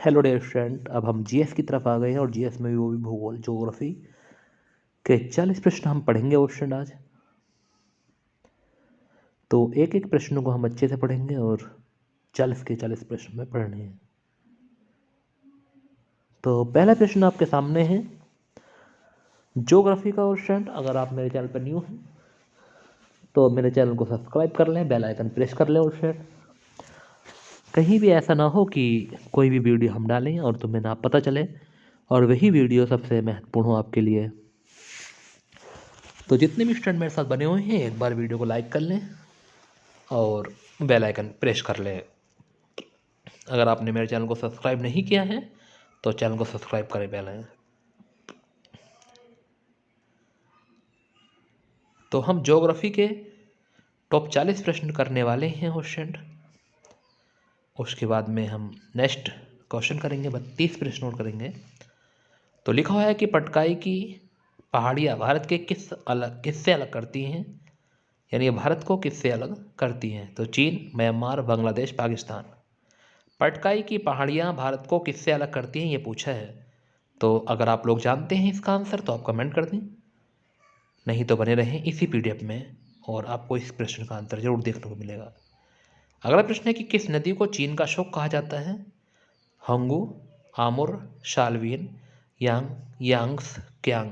Hello dear student, अब हम GS की तरफ आ गए हैं और जीएस में भी वो भी भूगोल ज्योग्राफी के 40 प्रश्न हम पढ़ेंगे क्वेश्चन आज। तो एक एक प्रश्नों को हम अच्छे से पढ़ेंगे और 40 के 40 प्रश्न में पढ़ने हैं। तो पहला प्रश्न आपके सामने है ज्योग्राफी का क्वेश्चन। अगर आप मेरे चैनल पर न्यू हैं तो मेरे चैनल को सब्सक्राइब कर लें, बेल आइकन प्रेस कर लें और कहीं भी ऐसा ना हो कि कोई भी वीडियो हम डालें और तुम्हें ना पता चले और वही वीडियो सबसे महत्वपूर्ण हो आपके लिए। तो जितने भी स्टूडेंट मेरे साथ बने हुए हैं एक बार वीडियो को लाइक कर लें और बेल आइकन प्रेस कर लें। अगर आपने मेरे चैनल को सब्सक्राइब नहीं किया है तो चैनल को सब्सक्राइब करें पहले। तो हम ज्योग्राफी के टॉप 40 प्रश्न करने वाले हैं क्वेश्चन। उसके बाद में हम नेक्स्ट क्वेश्चन करेंगे, 32 प्रश्न और करेंगे। तो लिखा हुआ है कि पटकाई की पहाड़ियाँ भारत के किससे अलग करती हैं, यानी ये भारत को किससे अलग करती हैं। तो चीन, म्यांमार, बांग्लादेश, पाकिस्तान। पटकाई की पहाड़ियाँ भारत को किससे अलग करती हैं ये पूछा है। तो अगर आप लोग जानते हैं इसका आंसर तो आप कमेंट कर दें, नहीं तो बने रहें इसी पीडीएफ में और आपको इस प्रश्न का आंसर जरूर देखने को मिलेगा। अगला प्रश्न है कि किस नदी को चीन का शोक कहा जाता है। हंगू, आमुर, शालवीन, यांग्स, क्यांग।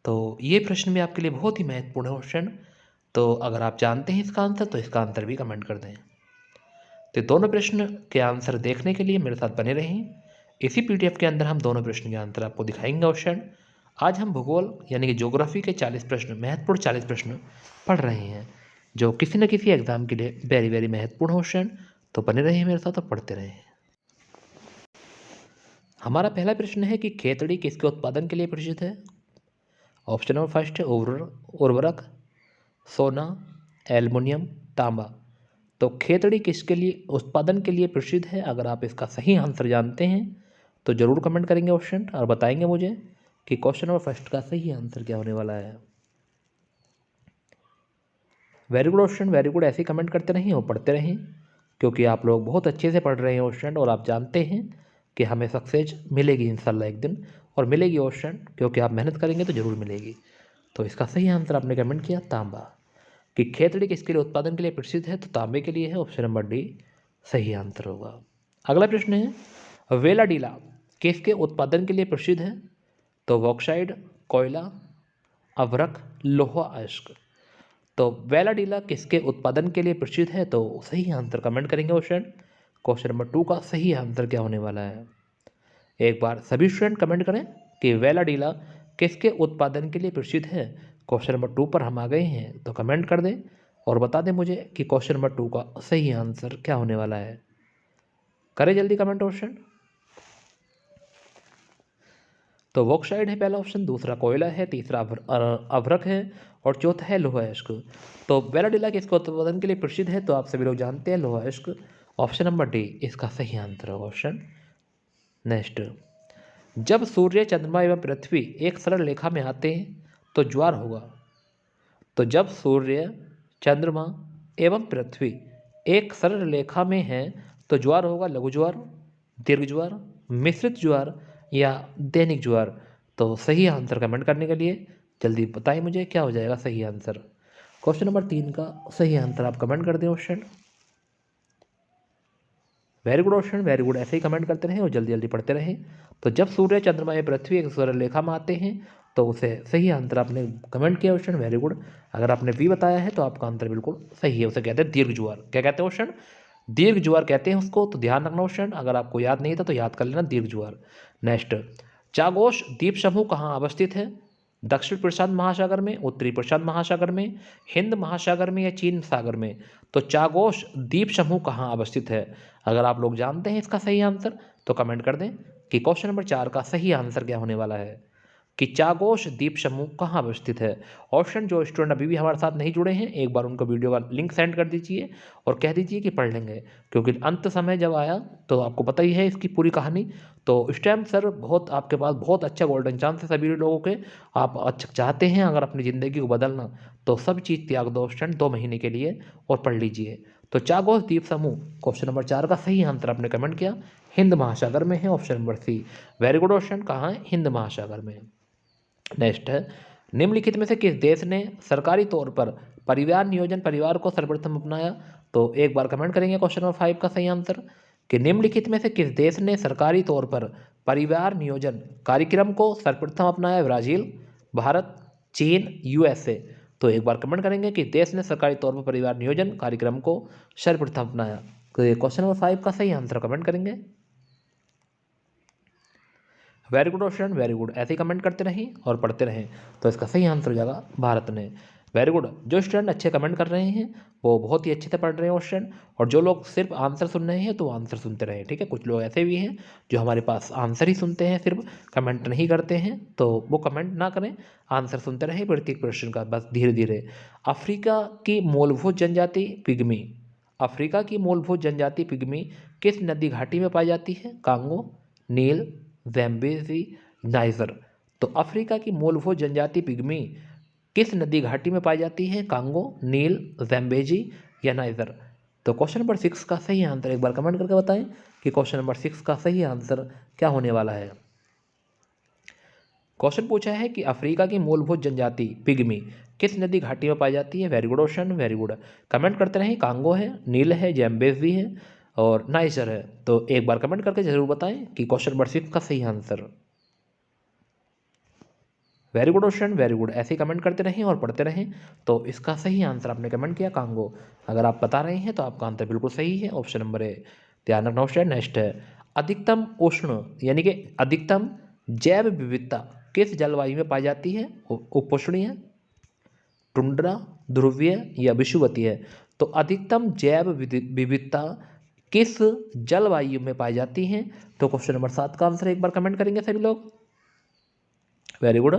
तो ये प्रश्न भी आपके लिए बहुत ही महत्वपूर्ण है क्वेश्चन। तो अगर आप जानते हैं इसका आंसर तो इसका आंसर भी कमेंट कर दें। तो दोनों प्रश्न के आंसर देखने के लिए मेरे साथ बने रहें। इसी पीडीएफ के अंदर हम दोनों प्रश्न के आंसर आपको दिखाएंगे क्वेश्चन। आज हम भूगोल यानी कि ज्योग्राफी के 40 प्रश्न, महत्वपूर्ण 40 प्रश्न पढ़ रहे हैं जो किसी न किसी एग्जाम के लिए वेरी वेरी महत्वपूर्ण क्वेश्चन। तो बने रहिए मेरे साथ और पढ़ते रहें। हमारा पहला प्रश्न है कि खेतड़ी किसके उत्पादन के लिए प्रसिद्ध है। ऑप्शन नंबर फर्स्ट है उर्वरक, सोना, एल्युमिनियम, तांबा। तो खेतड़ी किसके लिए उत्पादन के लिए प्रसिद्ध है। अगर आप इसका सही आंसर जानते हैं तो ज़रूर कमेंट करेंगे क्वेश्चन और बताएंगे मुझे कि क्वेश्चन नंबर फर्स्ट का सही आंसर क्या होने वाला है। Very good question, very good. ऐसे ही कमेंट करते रहें और पढ़ते रहें क्योंकि आप लोग बहुत अच्छे से पढ़ रहे हैं क्वेश्चन और आप जानते हैं कि हमें सक्सेस मिलेगी इंशाल्लाह एक दिन, और मिलेगी क्वेश्चन क्योंकि आप मेहनत करेंगे तो ज़रूर मिलेगी। तो इसका सही आंसर आपने कमेंट किया तांबा। कि खेतड़ी किसके लिए उत्पादन के लिए प्रसिद्ध है, तो तांबे के लिए है। ऑप्शन नंबर डी सही आंसर होगा। अगला प्रश्न है वेलाडीला किसके उत्पादन के लिए प्रसिद्ध है। तो बॉक्साइट, कोयला, अभ्रक, लोहा अयस्क। तो वेलाडीला किसके उत्पादन के लिए प्रसिद्ध है, तो सही आंसर कमेंट करेंगे क्वेश्चन नंबर 2 का सही आंसर क्या होने वाला है। एक बार सभी स्टूडेंट कमेंट करें कि वेलाडीला किसके उत्पादन के लिए प्रसिद्ध है। क्वेश्चन नंबर 2 पर हम आ गए हैं तो कमेंट कर दें और बता दें मुझे कि क्वेश्चन नंबर 2 का सही आंसर क्या होने वाला है। करें जल्दी कमेंट क्वेश्चन। तो बॉक्साइट है पहला ऑप्शन, दूसरा कोयला है, तीसरा अभ्रक है और चौथा है लोहा अयस्क। तो वेलाडीला किसके उत्पादन के लिए प्रसिद्ध है, तो आप सभी लोग जानते हैं लोहा अयस्क। ऑप्शन नंबर डी इसका सही आंसर होगा ऑप्शन। नेक्स्ट, जब सूर्य, चंद्रमा एवं पृथ्वी एक सरल रेखा में आते हैं तो ज्वार होगा। तो जब सूर्य, चंद्रमा एवं पृथ्वी एक सरल रेखा में हैं तो ज्वार होगा लघु ज्वार, दीर्घ ज्वार, मिश्रित ज्वार या दैनिक ज्वार। तो सही आंसर कमेंट करने के लिए जल्दी बताएं मुझे क्या हो जाएगा सही आंसर। क्वेश्चन नंबर 3 का सही आंसर आप कमेंट कर दें question. Very good question, very good. ऐसे ही कमेंट करते रहें और जल्दी जल्दी पढ़ते रहें। तो जब सूर्य, चंद्रमा या पृथ्वी एक सरल रेखा में आते हैं तो उसे सही आंसर आपने कमेंट किया क्वेश्चन, वेरी गुड। अगर आपने भी बताया है तो आपका आंसर बिल्कुल सही है। उसे कहते हैं दीर्घ ज्वार। क्या कहते हैं क्वेश्चन, दीर्घ ज्वार कहते हैं उसको। तो ध्यान रखना क्वेश्चन, अगर आपको याद नहीं था तो याद कर लेना दीर्घ ज्वार। नेक्स्ट, चागोश द्वीप समूह कहाँ अवस्थित है। दक्षिण प्रशांत महासागर में, उत्तरी प्रशांत महासागर में, हिंद महासागर में या चीन सागर में। तो चागोश द्वीप समूह कहाँ अवस्थित है। अगर आप लोग जानते हैं इसका सही आंसर तो कमेंट कर दें कि क्वेश्चन नंबर 4 का सही आंसर क्या होने वाला है कि चागोश द्वीप समूह कहाँ अवस्थित है। ऑप्शन जो स्टूडेंट अभी भी हमारे साथ नहीं जुड़े हैं एक बार उनको वीडियो का लिंक सेंड कर दीजिए और कह दीजिए कि पढ़ लेंगे, क्योंकि अंत समय जब आया तो आपको पता ही है इसकी पूरी कहानी। तो इस टाइम सर बहुत आपके पास बहुत अच्छा गोल्डन चांस है सभी लोगों के। आप अच्छा चाहते हैं अगर अपनी ज़िंदगी को बदलना तो सब चीज़ त्याग दो स्टूडेंट 2 महीने के लिए और पढ़ लीजिए। तो चागोस द्वीप समूह क्वेश्चन नंबर 4 का सही आंसर आपने कमेंट किया हिंद महासागर में है, option number C. Very good option, कहाँ है? हिंद महासागर में। नेक्स्ट है, निम्नलिखित में से किस देश ने सरकारी तौर पर परिवार नियोजन परिवार को सर्वप्रथम अपनाया? तो एक बार कमेंट करेंगे क्वेश्चन नंबर 5 का सही आंसर कि निम्नलिखित में से किस देश ने सरकारी तौर पर परिवार नियोजन कार्यक्रम को सर्वप्रथम अपनाया? ब्राजील, भारत, चीन, यूएसए। तो एक बार कमेंट करेंगे कि देश ने सरकारी तौर पर परिवार नियोजन कार्यक्रम को सर्वप्रथम अपनाया। तो ये क्वेश्चन नंबर 5 का सही आंसर कमेंट करेंगे। Very good option, very good, ऐसे ही कमेंट करते रहें और पढ़ते रहें। तो इसका सही आंसर हो जाएगा भारत ने। वेरी गुड, जो स्टूडेंट अच्छे कमेंट कर रहे हैं वो बहुत ही अच्छे से पढ़ रहे हैं क्वेश्चन, और जो लोग सिर्फ आंसर सुन रहे हैं तो आंसर सुनते रहें, ठीक है। कुछ लोग ऐसे भी हैं जो हमारे पास आंसर ही सुनते हैं, सिर्फ कमेंट नहीं करते हैं, तो वो कमेंट ना करें, आंसर सुनते रहें प्रत्येक क्वेश्चन का, बस धीरे धीरे। अफ्रीका की मूलभूत जनजाति पिग्मी, अफ्रीका की मूलभूत जनजाति पिग्मी किस नदी घाटी में पाई जाती है? कांगो, नील, ज़ैम्बेज़ी, नाइजर। तो अफ्रीका की मूलभूत जनजाति पिग्मी किस नदी घाटी में पाई जाती है? कांगो, नील, ज़ैम्बेजी या नाइजर। तो क्वेश्चन नंबर 6 का सही आंसर एक बार कमेंट करके बताएं कि क्वेश्चन नंबर 6 का सही आंसर क्या होने वाला है। क्वेश्चन पूछा है कि अफ्रीका की मूलभूत जनजाति पिग्मी किस नदी घाटी में पाई जाती है? Very good option, very good, comment करते रहें। कांगो है, नील है, ज़ैम्बेज़ी है और नाइजर है। तो एक बार कमेंट करके जरूर बताएं कि क्वेश्चन नंबर 6 का सही answer. Very good option, very good, ऐसे ही कमेंट करते रहें और पढ़ते रहें। तो इसका सही आंसर आपने कमेंट किया कांगो। अगर आप बता रहे हैं तो आपका आंसर बिल्कुल सही है, ऑप्शन नंबर ए। ध्यान रखना ऑप्शन। नेक्स्ट है, अधिकतम उष्ण यानी कि अधिकतम जैव विविधता किस जलवायु में पाई जाती है? उपोष्णीय, टुंड्रा, ध्रुवीय या विषुवतीय। तो अधिकतम जैव विविधता किस जलवायु में पाई जाती है? तो क्वेश्चन नंबर 7 का आंसर एक बार कमेंट करेंगे सभी लोग। वेरी गुड,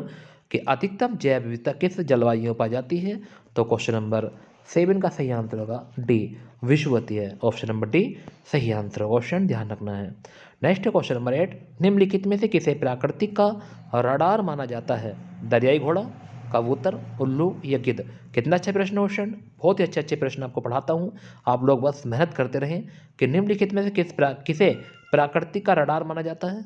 कि अधिकतम जैव विविधता किस जलवायु में पाई जाती है? तो क्वेश्चन नंबर 7 का सही आंसर होगा डी, विषुवतीय। ऑप्शन नंबर डी सही आंसर होगा, ऑप्शन ध्यान रखना है। नेक्स्ट है क्वेश्चन नंबर 8, निम्नलिखित में से किसे प्राकृतिक का रडार माना जाता है? दरियाई घोड़ा, कबूतर, उल्लू या गिद्ध। कितना अच्छा प्रश्न क्वेश्चन, बहुत ही अच्छे अच्छे प्रश्न आपको पढ़ाता हूँ, आप लोग बस मेहनत करते रहें कि निम्नलिखित में से किसे प्राकृतिक का रडार माना जाता है?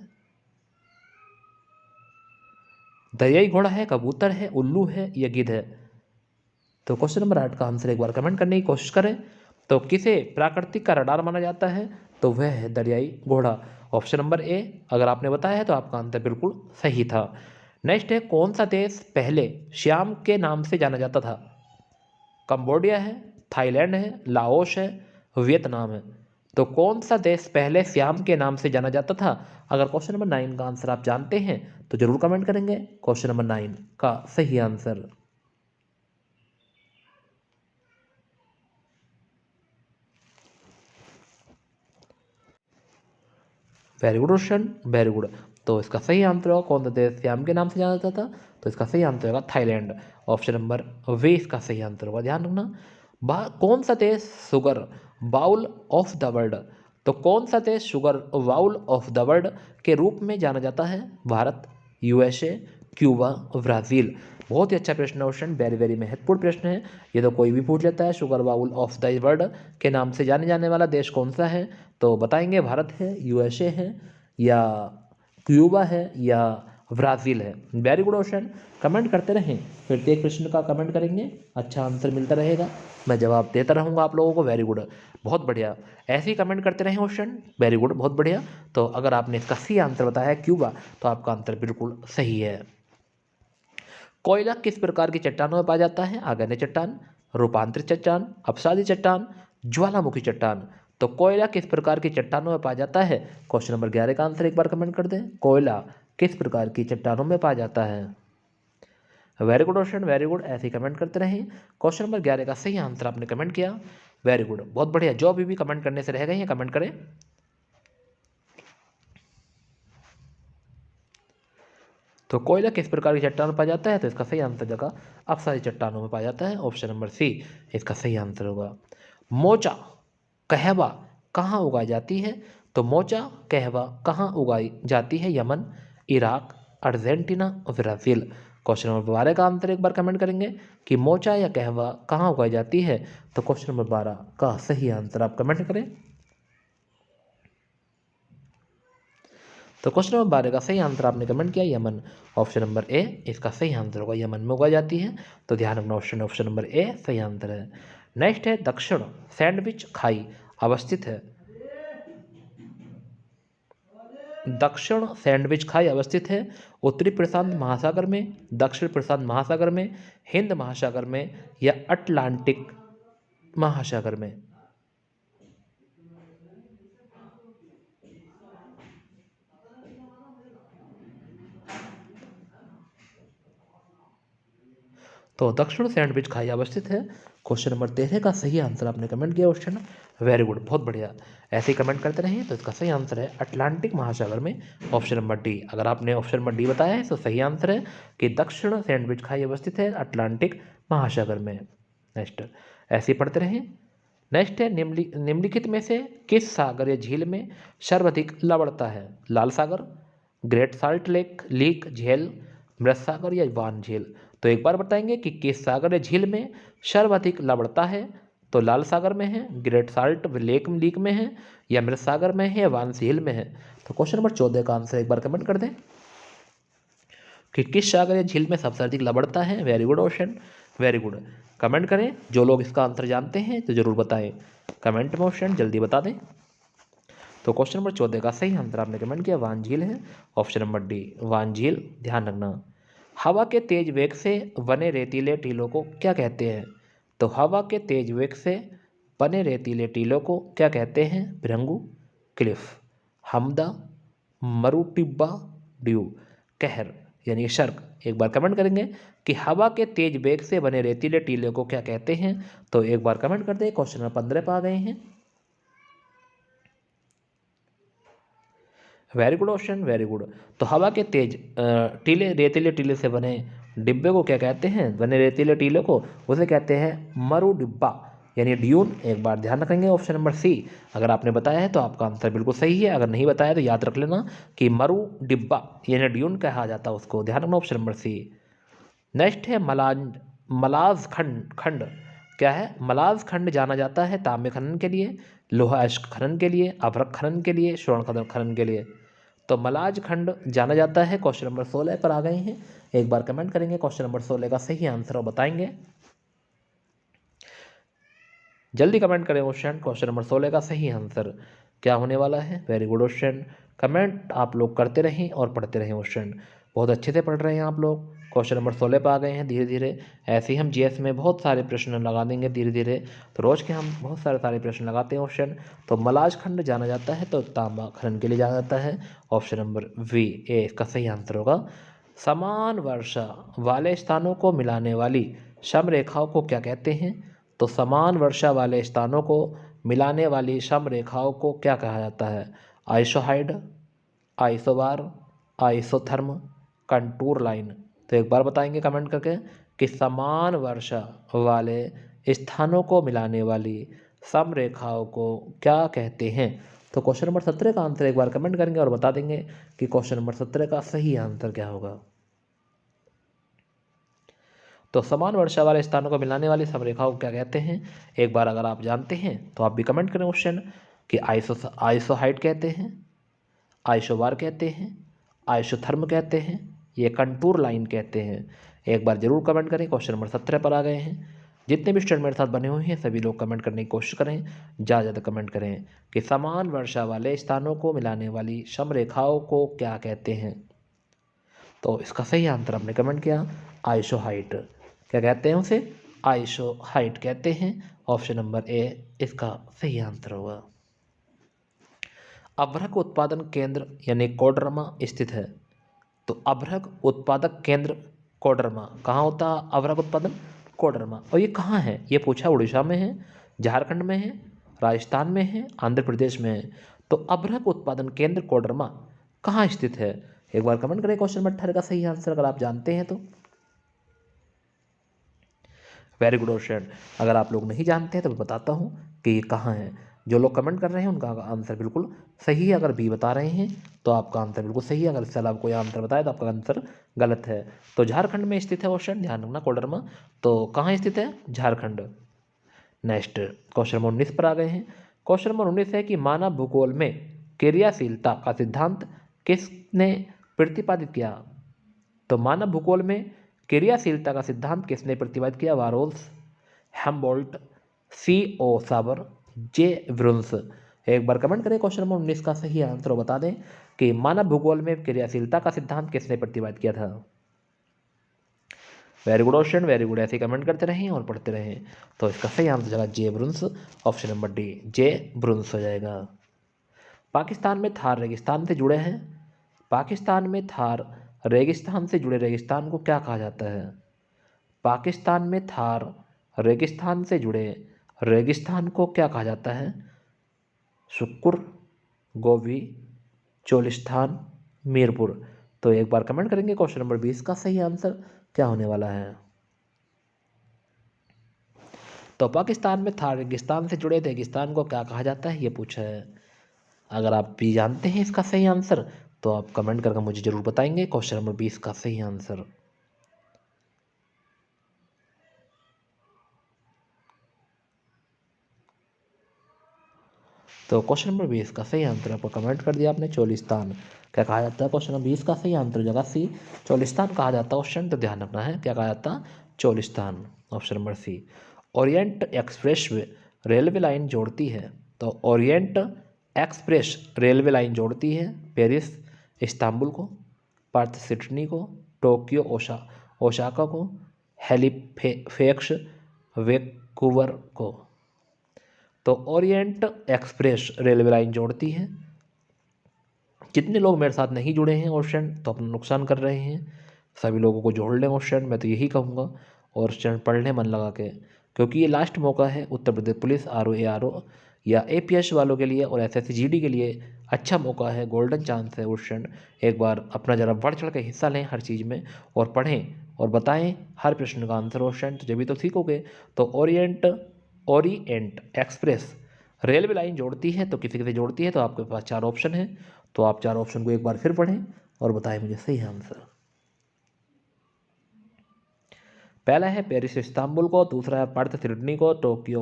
दरियाई घोड़ा है, कबूतर है, उल्लू है या गिद्ध है। तो क्वेश्चन नंबर 8 का आंसर एक बार कमेंट करने की कोशिश करें। तो किसे प्राकृतिक का रडार माना जाता है? तो वह है दरियाई घोड़ा, ऑप्शन नंबर ए। अगर आपने बताया है तो आपका आंसर बिल्कुल सही था। नेक्स्ट है, कौन सा देश पहले श्याम के नाम से जाना जाता था? कंबोडिया है, थाईलैंड है, लाओस है, वियतनाम है। तो कौन सा देश पहले श्याम के नाम से जाना जाता था? अगर क्वेश्चन नंबर 9 का आंसर आप जानते हैं तो जरूर कमेंट करेंगे क्वेश्चन नंबर 9 का सही answer. Very good question, very good. तो इसका सही आंसर होगा, कौन सा देश श्याम के नाम से जाना जाता था? तो इसका सही आंसर होगा थाईलैंड, ऑप्शन नंबर वे इसका सही आंसर होगा, ध्यान रखना। कौन सा देश sugar bowl of the world, तो कौन सा देश sugar bowl of the world के रूप में जाना जाता है? Bharat, USA, Cuba, Brazil. बहुत ही अच्छा प्रश्न है क्वेश्चन, वेरी वेरी महत्वपूर्ण प्रश्न है। ये तो कोई भी पूछ लेता है, sugar bowl of the world के नाम से जाने जाने वाला देश कौन सा है? तो बताएंगे भारत है, यूएसए है या क्यूबा है या ब्राज़ील है। वेरी गुड क्वेश्चन, कमेंट करते रहें, प्रत्येक प्रश्न का कमेंट करेंगे, अच्छा आंसर मिलता रहेगा, मैं जवाब देता रहूँगा आप लोगों को। वेरी गुड, बहुत बढ़िया, ऐसे ही कमेंट करते रहें क्वेश्चन। वेरी गुड, बहुत बढ़िया। तो अगर आपने इसका सही आंसर बताया है क्यूबा, तो आपका आंसर बिल्कुल सही है। कोयला किस प्रकार की चट्टानों में पाया जाता है? आगन्य चट्टान, रूपांतरित चट्टान, अपसादी चट्टान, ज्वालामुखी चट्टान। तो कोयला किस प्रकार की चट्टानों में पाया जाता है? क्वेश्चन नंबर 11 का आंसर एक बार कमेंट कर दें, कोयला किस प्रकार की चट्टानों में पाया जाता है? Very good question, very good, ऐसे ही कमेंट करते रहें। क्वेश्चन नंबर 11 का सही आंसर आपने कमेंट किया, वेरी गुड, बहुत बढ़िया। जो अभी भी कमेंट करने से रह गए हैं कमेंट करें। तो कोयला किस प्रकार की चट्टान में पाया जाता है? तो इसका सही आंसर जगह अपसारी चट्टानों में पाया जाता है, ऑप्शन नंबर सी इसका सही आंसर होगा। मोचा कहवा कहाँ उगाई जाती है? तो मोचा कहवा कहाँ उगाई जाती है? यमन, इराक, अर्जेंटीना और ब्राज़ील। क्वेश्चन नंबर 12 का आंसर एक बार कमेंट करेंगे कि मोचा या कहवा कहाँ उगाई जाती है। तो क्वेश्चन नंबर 12 का सही आंसर आप कमेंट करें। तो क्वेश्चन नंबर 12 का सही आंसर आपने कमेंट किया यमन। ऑप्शन नंबर ए इसका सही आंसर होगा, यमन में उगाई जाती है। तो ध्यान रखना, ऑप्शन नंबर ए सही आंसर है। नेक्स्ट है दक्षिण सैंडविच खाई अवस्थित है। दक्षिण सैंडविच खाई अवस्थित है उत्तरी प्रशांत महासागर में, दक्षिण प्रशांत महासागर में, हिंद महासागर में या अटलांटिक महासागर में। तो दक्षिण सैंडविच खाई अवस्थित है। क्वेश्चन नंबर 13 का सही आंसर आपने कमेंट किया क्वेश्चन, वेरी गुड, बहुत बढ़िया, ऐसे ही कमेंट करते रहें। तो इसका सही आंसर है अटलांटिक महासागर में, ऑप्शन नंबर डी। अगर आपने ऑप्शन नंबर डी बताया है तो सही आंसर है कि दक्षिण सैंडविच खाई अवस्थित है अटलांटिक महासागर में। नेक्स्ट ऐसे ही पढ़ते रहें। नेक्स्ट है निम्नलिखित में से किस सागर या झील में सर्वाधिक लवणता है। लाल सागर, ग्रेट साल्ट लेक झील, मृत सागर या वान झील। तो एक बार बताएंगे कि किस सागर या झील में सर्वाधिक लवणता है। तो लाल सागर में है, ग्रेट साल्ट लेक में है, या मृत सागर में है, या वान झील में है। तो क्वेश्चन नंबर 14 का आंसर एक बार कमेंट कर दें कि किस सागर या झील में सबसे अधिक लवणता है। Very good option, very good, comment करें। जो लोग इसका आंसर जानते हैं तो जरूर बताएं, कमेंट में ऑप्शन जल्दी बता दें। तो क्वेश्चन नंबर 14 का सही आंसर आपने कमेंट किया वान झील है, ऑप्शन नंबर डी वान झील। ध्यान रखना, हवा के तेज वेग से बने रेतीले टीलों को क्या कहते हैं। तो हवा के तेज वेग से बने रेतीले टीलों को क्या कहते हैं। भृंगु, क्लिफ, हमदा, मरुटिब्बा, ड्यू, कहर यानी शर्क। एक बार कमेंट करेंगे कि हवा के तेज वेग से बने रेतीले टीले को क्या कहते हैं। तो एक बार कमेंट कर दें। क्वेश्चन नंबर 15 पर आ गए हैं। Very good option, very good. तो हवा के तेज रेतीले टीले से बने डिब्बे को क्या कहते हैं। बने रेतीले टीले को उसे कहते हैं मरु डिब्बा यानी ड्यून। एक बार ध्यान रखेंगे ऑप्शन नंबर सी। अगर आपने बताया है तो आपका आंसर बिल्कुल सही है, अगर नहीं बताया तो याद रख लेना कि मरु डिब्बा यानी ड्यून कहा जाता है उसको। ध्यान रखना ऑप्शन नंबर सी। नेक्स्ट है मलाज खंड क्या है। मलाज खंड जाना जाता है तांबे खनन के लिए, लोहा अयस्क खनन के लिए, अभ्रक खनन के लिए, स्वर्ण खनन के लिए। तो मलाज खंड जाना जाता है। क्वेश्चन नंबर 16 पर आ गए हैं। एक बार कमेंट करेंगे क्वेश्चन नंबर 16 का सही आंसर और बताएंगे, जल्दी कमेंट करें क्वेश्चन नंबर 16 का सही आंसर क्या होने वाला है। वेरी गुड क्वेश्चन, कमेंट आप लोग करते रहें और पढ़ते रहें क्वेश्चन, बहुत अच्छे से पढ़ रहे हैं आप लोग। क्वेश्चन नंबर 16 पर आ गए हैं। धीरे धीरे ऐसे ही हम जीएस में बहुत सारे प्रश्न लगा देंगे धीरे धीरे। तो रोज़ के हम बहुत सारे प्रश्न लगाते हैं क्वेश्चन। तो मलाज खंड जाना जाता है तो तांबा खनन के लिए जाना जाता है, ऑप्शन नंबर वी ए इसका सही आंसर होगा। समान वर्षा वाले स्थानों को मिलाने वाली समरेखाओं को क्या कहते हैं। तो समान वर्षा वाले स्थानों को मिलाने वाली समरेखाओं को क्या कहा जाता है। आइसोहाइड, आइसोबार, आइसोथर्म, कंटूर लाइन। तो एक बार बताएंगे कमेंट करके कि समान वर्षा वाले स्थानों को मिलाने वाली समरेखाओं को क्या कहते हैं। तो क्वेश्चन नंबर 17 का आंसर एक बार कमेंट करेंगे और बता देंगे कि क्वेश्चन नंबर 17 का सही आंसर क्या होगा। तो समान वर्षा वाले स्थानों को मिलाने वाली समरेखाओं को क्या कहते हैं। एक बार अगर आप जानते हैं तो आप भी कमेंट करें क्वेश्चन कि आइसोहाइड कहते हैं, आइसोबार कहते हैं, आइसोथर्म कहते हैं, ये कंटूर लाइन कहते हैं। एक बार जरूर कमेंट करें। क्वेश्चन नंबर 17 पर आ गए हैं। जितने भी स्टूडेंट मेरे साथ बने हुए हैं सभी लोग कमेंट करने की कोशिश करें, ज़्यादा कमेंट करें कि समान वर्षा वाले स्थानों को मिलाने वाली समरेखाओं को क्या कहते हैं। तो इसका सही आंसर आपने कमेंट किया आइसोहाइट। क्या कहते हैं उसे, आइसोहाइट कहते हैं, ऑप्शन नंबर ए इसका सही आंसर होगा। अभ्रक उत्पादन केंद्र यानी कोडरमा स्थित है। तो अभ्रक उत्पादक केंद्र कोडरमा कहाँ होता है। अभ्रक उत्पादन कोडरमा, और ये कहाँ है, ये पूछा उड़ीसा में है, झारखंड में है, राजस्थान में है, आंध्र प्रदेश में है। तो अभ्रक उत्पादन केंद्र कोडरमा कहाँ स्थित है। एक बार कमेंट करें क्वेश्चन नंबर 18 का सही आंसर अगर आप जानते हैं तो। वेरी गुड क्वेश्चन, अगर आप लोग नहीं जानते हैं तो मैं बताता हूँ कि ये कहाँ है। जो लोग कमेंट कर रहे हैं उनका आंसर बिल्कुल सही है। अगर बी बता रहे हैं तो आपका आंसर बिल्कुल सही है। अगर इससे अलावा कोई आंसर बताए तो आपका आंसर गलत है। तो झारखंड में स्थित है क्वेश्चन, ध्यान रखना कोडरमा। तो कहाँ स्थित है? झारखंड। नेक्स्ट क्वेश्चन नंबर 19 पर आ गए हैं। क्वेश्चन नंबर 19 है कि मानव भूगोल में क्रियाशीलता का सिद्धांत किसने प्रतिपादित किया? तो मानव भूगोल में क्रियाशीलता का सिद्धांत किसने प्रतिपादित किया? वारोल्स, हेम्बोल्ट, C.O. साबर, जे ब्रुन्स। एक बार कमेंट करें क्वेश्चन नंबर 19 का सही आंसर और बता दें कि मानव भूगोल में क्रियाशीलता का सिद्धांत किसने प्रतिपादित किया था। Very good question, very good. ऐसे कमेंट करते रहें और पढ़ते रहें। तो इसका सही आंसर जाएगा जे ब्रुन्स, ऑप्शन नंबर डी, जे ब्रुन्स हो जाएगा। पाकिस्तान में थार रेगिस्तान से जुड़े हैं। पाकिस्तान में थार रेगिस्तान से जुड़े रेगिस्तान को क्या कहा जाता है? पाकिस्तान में थार रेगिस्तान से जुड़े रेगिस्तान को क्या कहा जाता है? शुक्र, गोवी, चोलिस्तान, मीरपुर। तो एक बार कमेंट करेंगे क्वेश्चन नंबर 20 का सही आंसर क्या होने वाला है। तो पाकिस्तान में थार रेगिस्तान से जुड़े रेगिस्तान को क्या कहा जाता है, ये पूछा है। अगर आप भी जानते हैं इसका सही आंसर तो आप कमेंट करके मुझे जरूर बताएंगे क्वेश्चन नंबर 20 का सही आंसर। तो क्वेश्चन नंबर 20 का सही आंसर आपको कमेंट कर दिया आपने, चोलिस्तान। क्या कहा जाता है? क्वेश्चन नंबर 20 का सही आंसर जगह सी, चोलिस्तान कहा जाता है क्वेश्चन। तो ध्यान रखना है क्या कहा जाता है? Cholistan, option number C. Orient Express railway line जोड़ती है। तो ओरिएंट एक्सप्रेस रेलवे लाइन जोड़ती है पेरिस इस्तांबुल को, पर्थ सिडनी को, टोक्यो ओसाका को, हैलिफैक्स वैंकूवर को। तो ओरिएंट एक्सप्रेस रेलवे लाइन जोड़ती है। जितने लोग मेरे साथ नहीं जुड़े हैं क्वेश्चन तो अपना नुकसान कर रहे हैं। सभी लोगों को जोड़ लें क्वेश्चन, मैं तो यही कहूँगा। और क्वेश्चन पढ़ लें मन लगा के, क्योंकि ये लास्ट मौका है उत्तर प्रदेश पुलिस RO या APS वालों के लिए और SSC GD के लिए अच्छा मौका है, गोल्डन चांस है क्वेश्चन। एक बार अपना ज़रा बढ़ चढ़ के हिस्सा लें हर चीज़ में और पढ़ें और बताएं हर प्रश्न का आंसर क्वेश्चन, तो जब भी तो सीखोगे। तो ओरिएंट एक्सप्रेस रेलवे लाइन जोड़ती है तो किसी किसी जोड़ती है, तो आपके पास 4 ऑप्शन है। तो आप 4 ऑप्शन को एक बार फिर पढ़ें और बताएं मुझे सही आंसर। पहला है पेरिस इस्तांबुल को, दूसरा है पर्थ सिडनी को, टोक्यो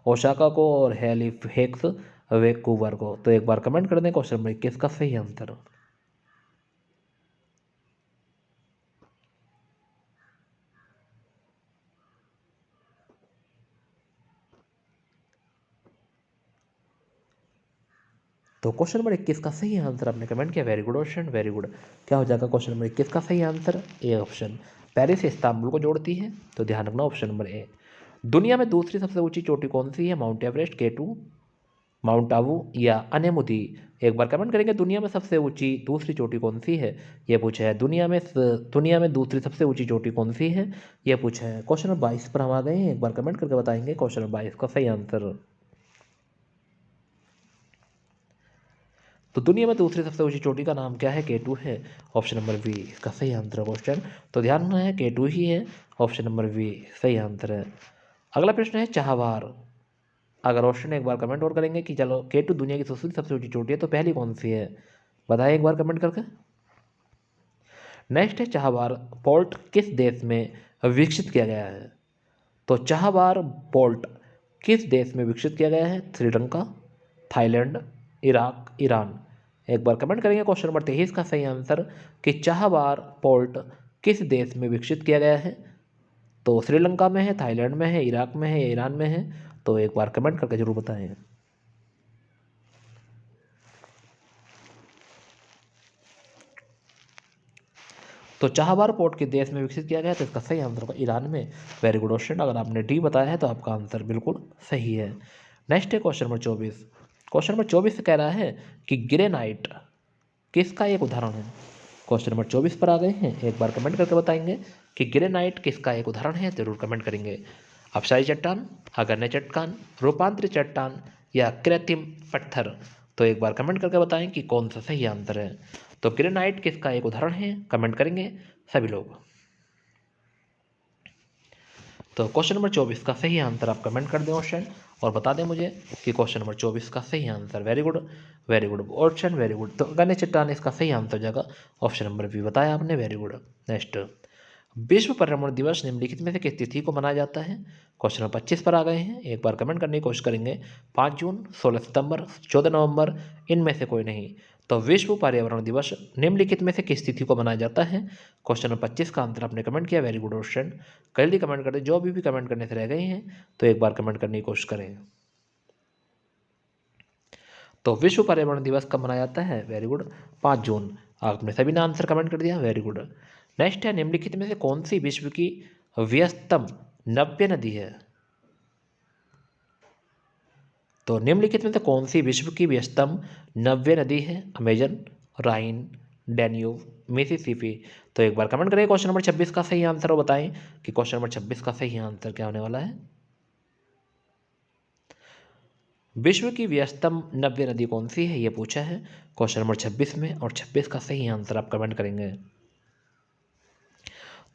ओसाका को और हैलिफैक्स वैंकूवर को। तो एक बार कमेंट कर दें क्वेश्चन नंबर 21 का सही आंसर। तो क्वेश्चन नंबर 21 का सही आंसर आपने कमेंट किया, very good question, very good. क्या हो जाएगा क्वेश्चन नंबर 21 का सही आंसर? ए ऑप्शन, पेरिस से इस्तांबुल को जोड़ती है। तो ध्यान रखना ऑप्शन नंबर ए। दुनिया में दूसरी सबसे ऊंची चोटी कौन सी है? Mount Everest, K2, mount Abu या अनेमुदी। एक बार कमेंट करेंगे दुनिया में सबसे ऊंची दूसरी चोटी कौन सी है, ये पूछा है। दुनिया में दूसरी सबसे ऊंची चोटी कौन सी है, ये पूछा है। क्वेश्चन नंबर 22 पर हम आ गए हैं, एक बार कमेंट करके बताएंगे क्वेश्चन नंबर 22 का सही आंसर। तो दुनिया में दूसरी सबसे ऊंची चोटी का नाम क्या है? K2 है, ऑप्शन नंबर बी इसका सही आंसर है क्वेश्चन। तो ध्यान रखना है K2 ही है, ऑप्शन नंबर बी सही आंसर है। अगला प्रश्न है चाहवार। अगर ऑप्शन एक बार कमेंट और करेंगे कि चलो K2 दुनिया की दूसरी सबसे ऊंची चोटी है तो पहली कौन सी है, बताएं एक बार कमेंट करके। नेक्स्ट है चाहवार पोर्ट किस देश में विकसित किया गया है? तो चाहवार पोर्ट किस देश में विकसित किया गया है? Sri Lanka, Thailand, Iraq, Iran. एक बार कमेंट करेंगे क्वेश्चन नंबर 23 का सही आंसर कि चाहवार पोर्ट किस देश में विकसित किया गया है? तो श्रीलंका में है, थाईलैंड में है, इराक में है या ईरान में है? तो एक बार कमेंट करके जरूर बताएं। तो चाहवार पोर्ट के देश में विकसित किया गया तो इसका सही आंसर होगा ईरान में। वेरी गुड क्वेश्चन, अगर आपने डी बताया है तो आपका आंसर बिल्कुल सही है। नेक्स्ट है क्वेश्चन नंबर 24। क्वेश्चन नंबर 24 से कह रहा है कि ग्रेनाइट किसका एक उदाहरण है? क्वेश्चन नंबर 24 पर आ गए हैं, एक बार कमेंट करके बताएंगे कि ग्रेनाइट किसका एक उदाहरण है, जरूर कमेंट करेंगे। अप्साई चट्टान, अगन्य चट्टान, रूपांतरित चट्टान या कृत्रिम पत्थर। तो एक बार कमेंट करके बताएं कि कौन सा सही आंसर है। तो ग्रेनाइट किसका एक उदाहरण है, कमेंट करेंगे सभी लोग। तो क्वेश्चन नंबर 24 का सही आंसर आप कमेंट कर दें ऑप्शन, और बता दें मुझे कि क्वेश्चन नंबर 24 का सही answer. Very good, very good option, very good. तो गणेश चट्टान इसका सही आंसर हो जाएगा ऑप्शन नंबर बी, बताया आपने, वेरी गुड। नेक्स्ट, विश्व पर्यावरण दिवस निम्नलिखित में से किस तिथि को मनाया जाता है? क्वेश्चन नंबर 25 पर आ गए हैं, एक बार कमेंट करने की कोशिश करेंगे। 5 जून, 16 सितंबर, 14 नवंबर, इनमें से कोई नहीं। तो विश्व पर्यावरण दिवस निम्नलिखित में से किस तिथि को मनाया जाता है? क्वेश्चन नंबर 25 का आंसर आपने कमेंट किया, वेरी गुड ऑप्शन। जल्दी कमेंट कर दे, जो भी कमेंट करने से रह गए हैं तो एक बार कमेंट करने की कोशिश करें। तो विश्व पर्यावरण दिवस कब मनाया जाता है? वेरी गुड, 5 जून। आपने सभी ने आंसर कमेंट कर दिया, वेरी गुड। नेक्स्ट है, निम्नलिखित में से कौन सी विश्व की व्यस्तम नव्य नदी है? तो निम्नलिखित में से कौन सी विश्व की व्यस्तम नव्य नदी है? अमेजन, राइन, डैन्यूब, मिसिसिपी। तो एक बार कमेंट करें क्वेश्चन नंबर 26 का सही आंसर, और बताएं कि क्वेश्चन नंबर 26 का सही आंसर क्या होने वाला है। विश्व की व्यस्तम नव्य नदी कौन सी है, ये पूछा है क्वेश्चन नंबर 26 में, और 26 का सही आंसर आप कमेंट करेंगे।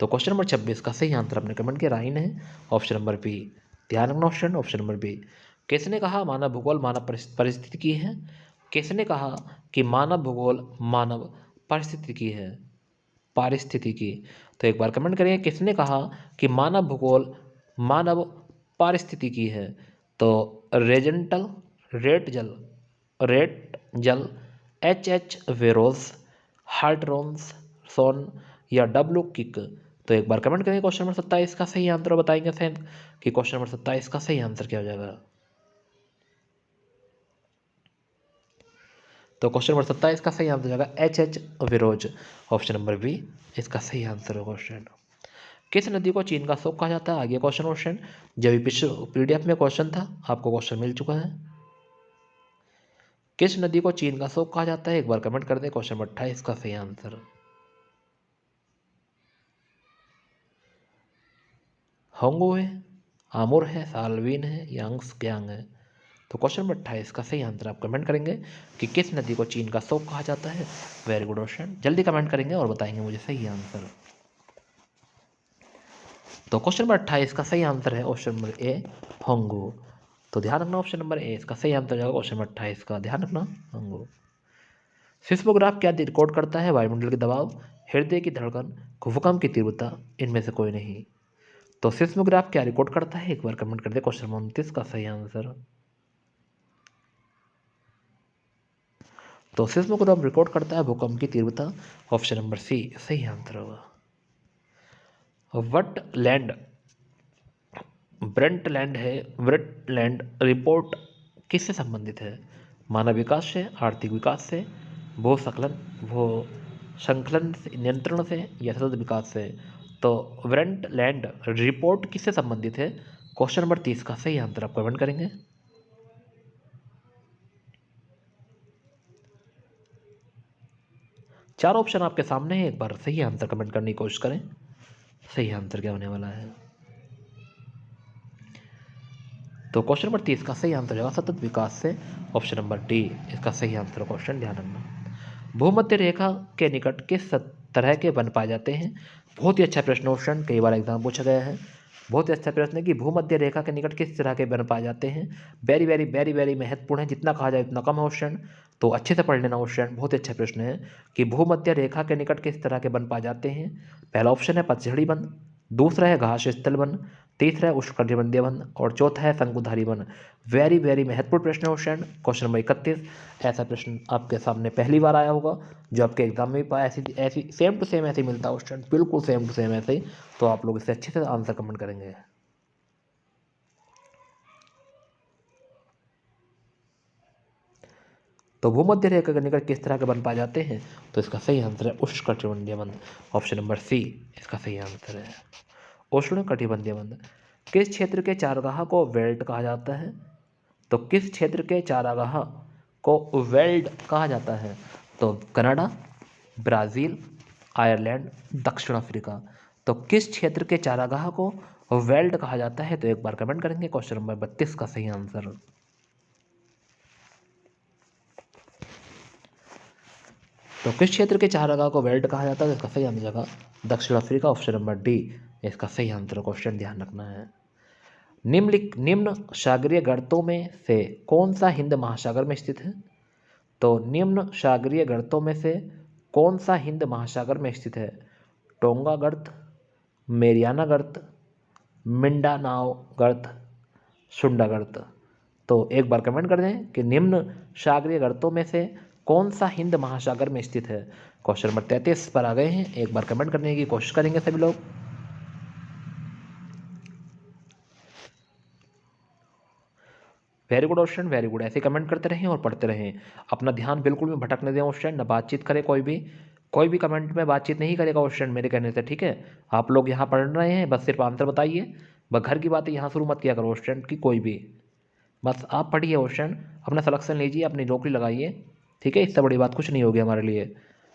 तो क्वेश्चन नंबर 26 का सही आंसर आपने कमेंट किया, राइन है, ऑप्शन नंबर बी। ध्यान रखना ऑप्शन, ऑप्शन नंबर बी। किसने कहा मानव भूगोल मानव परिस्थितिकी है? किसने कहा कि मानव भूगोल मानव परिस्थितिकी है, पारिस्थितिकी? तो एक बार कमेंट करिए, किसने कहा कि मानव भूगोल मानव पारिस्थितिकी है? तो रेजेंटल, रेट जल, रेट जल, एच वेरोस, हार्टरोन्स सोन, या डब्लू किक? तो एक बार कमेंट करेंगे क्वेश्चन नंबर 27 का सही आंसर, बताएंगे सेम कि क्वेश्चन नंबर 27 का सही आंसर क्या हो जाएगा। तो क्वेश्चन नंबर 27 का सही आंसर हो जाएगा एच विरोज, ऑप्शन नंबर बी इसका सही आंसर होगा क्वेश्चन। किस नदी को चीन का शोक कहा जाता है? आगे क्वेश्चन जब भी पिछले पीडीएफ में क्वेश्चन था, आपको क्वेश्चन मिल चुका है। किस नदी को चीन का शोक कहा जाता है? एक बार कमेंट कर दें क्वेश्चन नंबर 28 का सही आंसर। होंगो है, आमुर है, सालवीन है, यांग्स ग्यांग है? तो क्वेश्चन नंबर 28 का सही आंसर आप कमेंट करेंगे कि किस नदी को चीन का शोक कहा जाता है। वेरी गुड ऑप्शन, जल्दी कमेंट करेंगे और बताएंगे मुझे सही आंसर। तो क्वेश्चन नंबर 28 का सही आंसर है ऑप्शन नंबर ए, होंगो। तो ध्यान रखना ऑप्शन नंबर ए इसका सही आंसर जाएगा क्वेश्चन नंबर 28 का, ध्यान रखना, होंगो। सिस्मोग्राफ क्या रिकॉर्ड करता है? वायुमंडल के दबाव, हृदय की धड़कन, भूकंप की तीव्रता, इनमें से कोई नहीं। तो सिस्मोग्राफ क्या रिकॉर्ड करता है? एक बार कमेंट कर दे क्वेश्चन नंबर 29 का सही आंसर। तो सिस्मोग्राफ रिकॉर्ड करता है भूकंप की तीव्रता, ऑप्शन नंबर सी सही आंसर होगा। वटलैंड, ब्रंटलैंड है, ब्रंटलैंड रिपोर्ट किससे संबंधित है? मानव विकास से, आर्थिक विकास से, भू संकलन, भू संकलन नियंत्रण से, या सतत विकास से? तो ब्रंटलैंड रिपोर्ट किससे संबंधित है? क्वेश्चन नंबर 30 का सही आंसर आप कमेंट करेंगे। चार ऑप्शन आपके सामने है, एक बार सही आंसर कमेंट करने की कोशिश करें, सही आंसर क्या होने वाला है। तो क्वेश्चन नंबर 30 का सही आंसर होगा सतत विकास से, ऑप्शन नंबर डी इसका सही आंसर क्वेश्चन, ध्यान रखना। भूमध्य रेखा के निकट किस तरह के वन पाए जाते हैं? बहुत ही अच्छा प्रश्न ऑप्शन, कई बार एग्जाम पूछा गया है। बहुत ही अच्छा प्रश्न है कि भूमध्य रेखा के निकट किस तरह के वन पाए जाते हैं। वेरी वेरी वेरी वेरी महत्वपूर्ण है, जितना कहा जाए उतना कम है ऑप्शन, तो अच्छे से पढ़ लेना ऑप्शन। बहुत ही अच्छा प्रश्न है कि भूमध्य रेखा के निकट किस तरह के वन पाए जाते हैं। पहला ऑप्शन है पतझड़ी वन, दूसरा है घास स्थल वन, तीसरा है उष्णकटिबंधीय वन, और चौथा है शंकुधारी वन। वेरी वेरी महत्वपूर्ण प्रश्न है क्वेश्चन, क्वेश्चन नंबर 31। ऐसा प्रश्न आपके सामने पहली बार आया होगा, जो आपके एग्जाम में भी ऐसी ऐसी सेम टू सेम ऐसे ही मिलता है क्वेश्चन, बिल्कुल सेम टू सेम ऐसे ही। तो आप लोग इससे अच्छे से आंसर कमेंट करेंगे। तो भूमध्य रेखा के निकट किस तरह के वन पाए जाते हैं? तो इसका सही आंसर है उष्णकटिबंधीय वन, ऑप्शन नंबर सी इसका सही आंसर है उष्णकटिबंधीय वन। किस क्षेत्र के चारागाह को वेल्ट कहा जाता है? तो किस क्षेत्र के चारागाह को वेल्ड कहा जाता है? तो कनाडा, ब्राज़ील, आयरलैंड, दक्षिण अफ्रीका? तो किस क्षेत्र के चारागाह को वेल्ड कहा जाता है? तो एक बार कमेंट करेंगे क्वेश्चन नंबर 32 का सही आंसर। तो किस क्षेत्र के चारागाह को वेल्ड कहा जाता है? इसका सही आंसर दक्षिण अफ्रीका, ऑप्शन नंबर डी इसका सही आंसर क्वेश्चन ध्यान रखना है। निम्न सागरीय गर्तों में से कौन सा हिंद महासागर में स्थित है? तो निम्न सागरीय गर्तों में से कौन सा हिंद महासागर में स्थित है? टोंगा गर्त, मेरियाना गर्त, मिंडानाओ गर्त, सुंडा गर्त। तो एक बार कमेंट कर दें कि निम्न सागरीय गर्तों में से कौन सा हिंद महासागर में स्थित है। क्वेश्चन नंबर 33 पर आ गए हैं। एक बार कमेंट करने की कोशिश करेंगे सभी लोग। Very good question, very good. ऐसे कमेंट करते रहें और पढ़ते रहें। अपना ध्यान बिल्कुल भी भटकने दें क्वेश्चन, ना बातचीत करे कोई भी कमेंट में बातचीत नहीं करेगा क्वेश्चन मेरे कहने से, ठीक है। आप लोग यहाँ पढ़ रहे हैं, बस सिर्फ आंसर बताइए। बस घर की बातें यहाँ शुरू मत किया करो क्वेश्चन की कोई भी। बस आप पढ़िए क्वेश्चन, अपना सिलेक्शन लीजिए, अपनी नौकरी लगाइए, ठीक है। इससे बड़ी बात कुछ नहीं होगी हमारे लिए।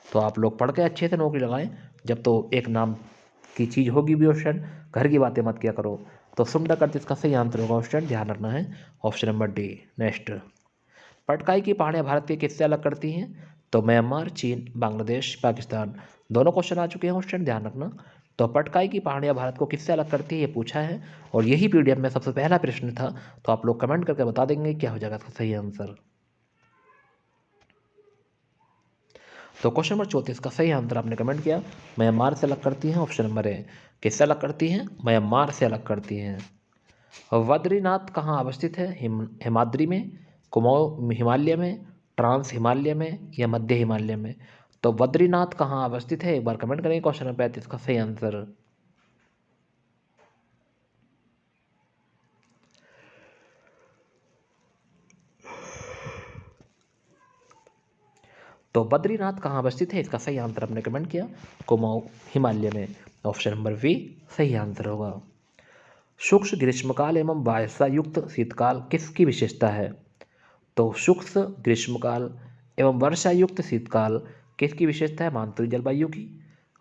तो आप लोग पढ़ के अच्छे से नौकरी लगाएं, जब तो एक नाम की चीज़ होगी भी क्वेश्चन। घर की बातें मत किया करो। तो सुंडा कर्त इसका सही आंसर होगा क्वेश्चन, ध्यान रखना है। Option number D. Next, Patkai की पहाड़ियाँ भारत के किससे अलग करती हैं? तो म्यांमार, चीन, बांग्लादेश, पाकिस्तान। दोनों क्वेश्चन आ चुके हैं क्वेश्चन, ध्यान रखना। तो पटकाई की पहाड़ियाँ भारत को किससे अलग करती है, ये पूछा है और यही पीडीएफ में सबसे पहला प्रश्न था। तो आप लोग कमेंट करके बता देंगे क्या हो जाएगा इसका सही आंसर। तो क्वेश्चन नंबर 34 का सही आंसर आपने कमेंट किया, म्यांमार से अलग करती हैं। Option number A. किससे अलग करती हैं? म्यांमार से अलग करती हैं। बद्रीनाथ कहाँ अवस्थित है? हिमाद्री में, कुमाऊं हिमालय में, ट्रांस हिमालय में या मध्य हिमालय में? तो बद्रीनाथ कहाँ अवस्थित है, एक बार कमेंट करेंगे क्वेश्चन नंबर 35 का सही आंसर। तो बद्रीनाथ कहाँ अवस्थित है, इसका सही आंसर आपने कमेंट किया, कुमाऊं हिमालय में। ऑप्शन नंबर बी सही आंसर होगा। शुष्क ग्रीष्मकाल एवं वर्षा युक्त शीतकाल किसकी विशेषता है? तो शुष्क ग्रीष्मकाल एवं वर्षा युक्त शीतकाल किसकी विशेषता है? मानसूनी जलवायु की,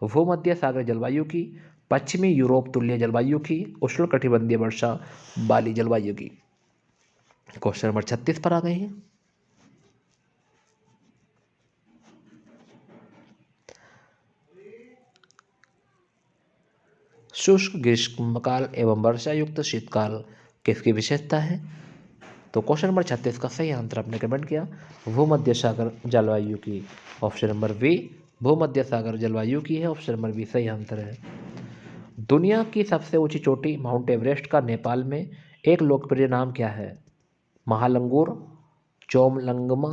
भूमध्य सागर जलवायु की, पश्चिमी यूरोप तुल्य जलवायु की, उष्णकटिबंधीय वर्षा वाली जलवायु की। क्वेश्चन नंबर 36 पर आ गए हैं। शुष्क ग्रीष्मकाल एवं वर्षा युक्त शीतकाल किसकी विशेषता है? तो क्वेश्चन नंबर 36 का सही आंसर आपने कमेंट किया, भूमध्य सागर जलवायु की। ऑप्शन नंबर बी भूमध्य सागर जलवायु की है। ऑप्शन नंबर बी सही आंसर है। दुनिया की सबसे ऊंची चोटी माउंट एवरेस्ट का नेपाल में एक लोकप्रिय नाम क्या है? महालंगूर, चोमलंगमा,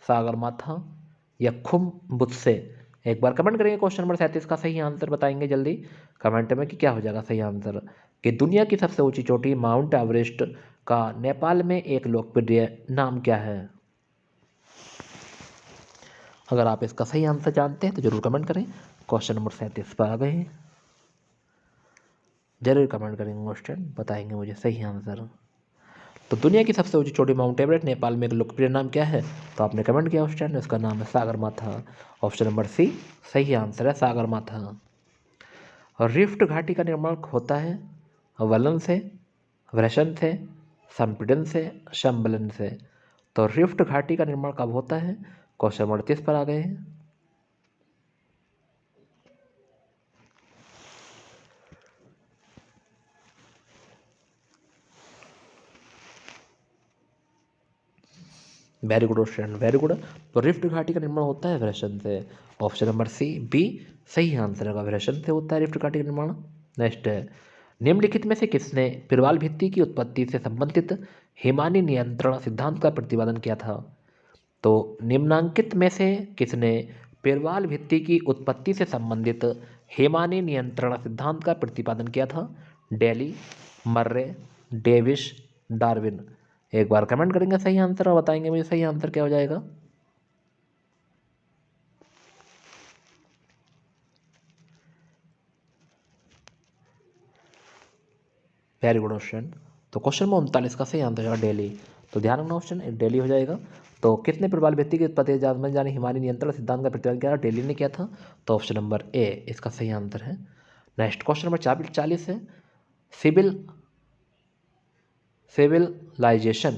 सागरमाथा या खुम्बुत्से। एक बार कमेंट करेंगे क्वेश्चन नंबर 37 का सही आंसर बताएंगे जल्दी कमेंट में कि क्या हो जाएगा सही आंसर। कि दुनिया की सबसे ऊंची चोटी माउंट एवरेस्ट का नेपाल में एक लोकप्रिय नाम क्या है? अगर आप इसका सही आंसर जानते हैं तो जरूर कमेंट करें। क्वेश्चन नंबर 37 पर आ गए हैं, जरूर कमेंट करेंगे क्वेश्चन, बताएंगे मुझे सही आंसर। तो दुनिया की सबसे ऊंची चोटी माउंट एवरेस्ट नेपाल में एक लोकप्रिय नाम क्या है? तो आपने कमेंट किया क्वेश्चन, इसका नाम है सागरमाथा। ऑप्शन नंबर सी सही आंसर है, सागरमाथा। और रिफ्ट घाटी का निर्माण होता है वलन से, व्रशन से, संपीड़न से, सम्बलन से। तो रिफ्ट घाटी का निर्माण कब होता है? क्वेश्चन नंबर 38 पर आ गए हैं। Very good question, very good. तो रिफ्ट घाटी का निर्माण होता है व्रशन से। ऑप्शन नंबर सी बी सही आंसर होगा, व्रशन से होता है रिफ्ट घाटी का निर्माण। नेक्स्ट है, निम्नलिखित में से किसने प्रवाल भित्ति की उत्पत्ति से संबंधित हिमानी नियंत्रण सिद्धांत का प्रतिपादन किया था? तो निम्नांकित में से किसने प्रवाल भित्ति की उत्पत्ति से संबंधित हिमानी नियंत्रण सिद्धांत का प्रतिपादन किया था? डेली, मर्रे, डेविस, डार्विन। एक बार कमेंट करेंगे सही आंसर और बताएंगे मुझे सही आंसर क्या हो जाएगा। Very good question. तो क्वेश्चन नंबर 39 का सही आंसर होगा डेली। तो ध्यान रखना ऑप्शन डेली हो जाएगा। तो किसने प्रबल व्यक्ति की उत्पत्ति जाने हिमालय नियंत्रण सिद्धांत का प्रतिपादन किया? डेली ने किया था। तो ऑप्शन नंबर ए इसका सही आंसर है। नेक्स्ट क्वेश्चन नंबर 40 है, civil civilization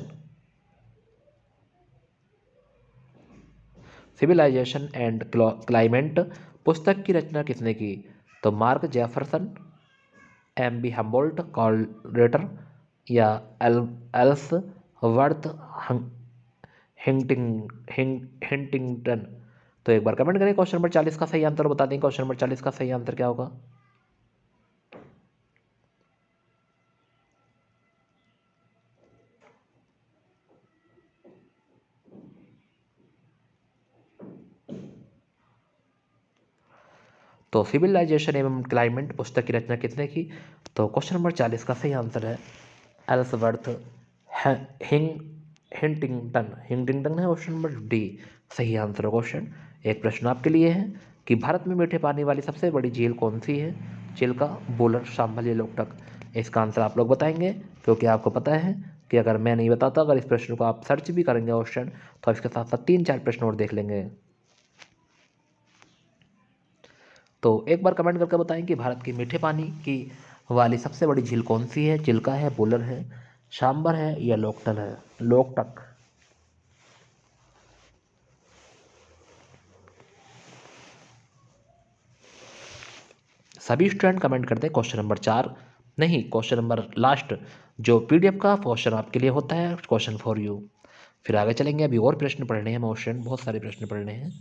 civilization and climate पुस्तक की रचना किसने की? तो Mark Jefferson, M B Humboldt कॉलरेटर या एल्सवर्थ हिंटिंगटन। तो एक बार कमेंट करें क्वेश्चन नंबर 40 का सही आंसर बता दें। क्वेश्चन नंबर 40 का सही आंसर क्या होगा? तो सिविलाइजेशन एवं क्लाइमेट पुस्तक की रचना किसने की? तो क्वेश्चन नंबर 40 का सही आंसर है एल्सवर्थ हिंग हिंटिंगटन। हिंटिंगटन है ऑप्शन नंबर डी सही आंसर है क्वेश्चन। एक प्रश्न आपके लिए है कि भारत में मीठे पानी वाली सबसे बड़ी झील कौन सी है? चिल्का, बोलर, शांभल या लोकटक। इसका आंसर आप लोग बताएंगे, क्योंकि आपको पता है कि अगर मैं नहीं बताता, अगर इस प्रश्न को आप सर्च भी करेंगे क्वेश्चन, तो इसके साथ साथ 3-4 प्रश्न और देख लेंगे। तो एक बार कमेंट करके बताएं कि भारत की मीठे पानी की वाली सबसे बड़ी झील कौन सी है? चिल्का है, बोलर है, शांबर है या लोकटक है? लोकटक। सभी स्टूडेंट कमेंट करते हैं क्वेश्चन नंबर 4 नहीं, क्वेश्चन नंबर लास्ट जो पीडीएफ का क्वेश्चन आपके लिए होता है, क्वेश्चन फॉर यू। फिर आगे चलेंगे, अभी और प्रश्न पढ़ने हैं क्वेश्चन, बहुत सारे प्रश्न पढ़ने हैं।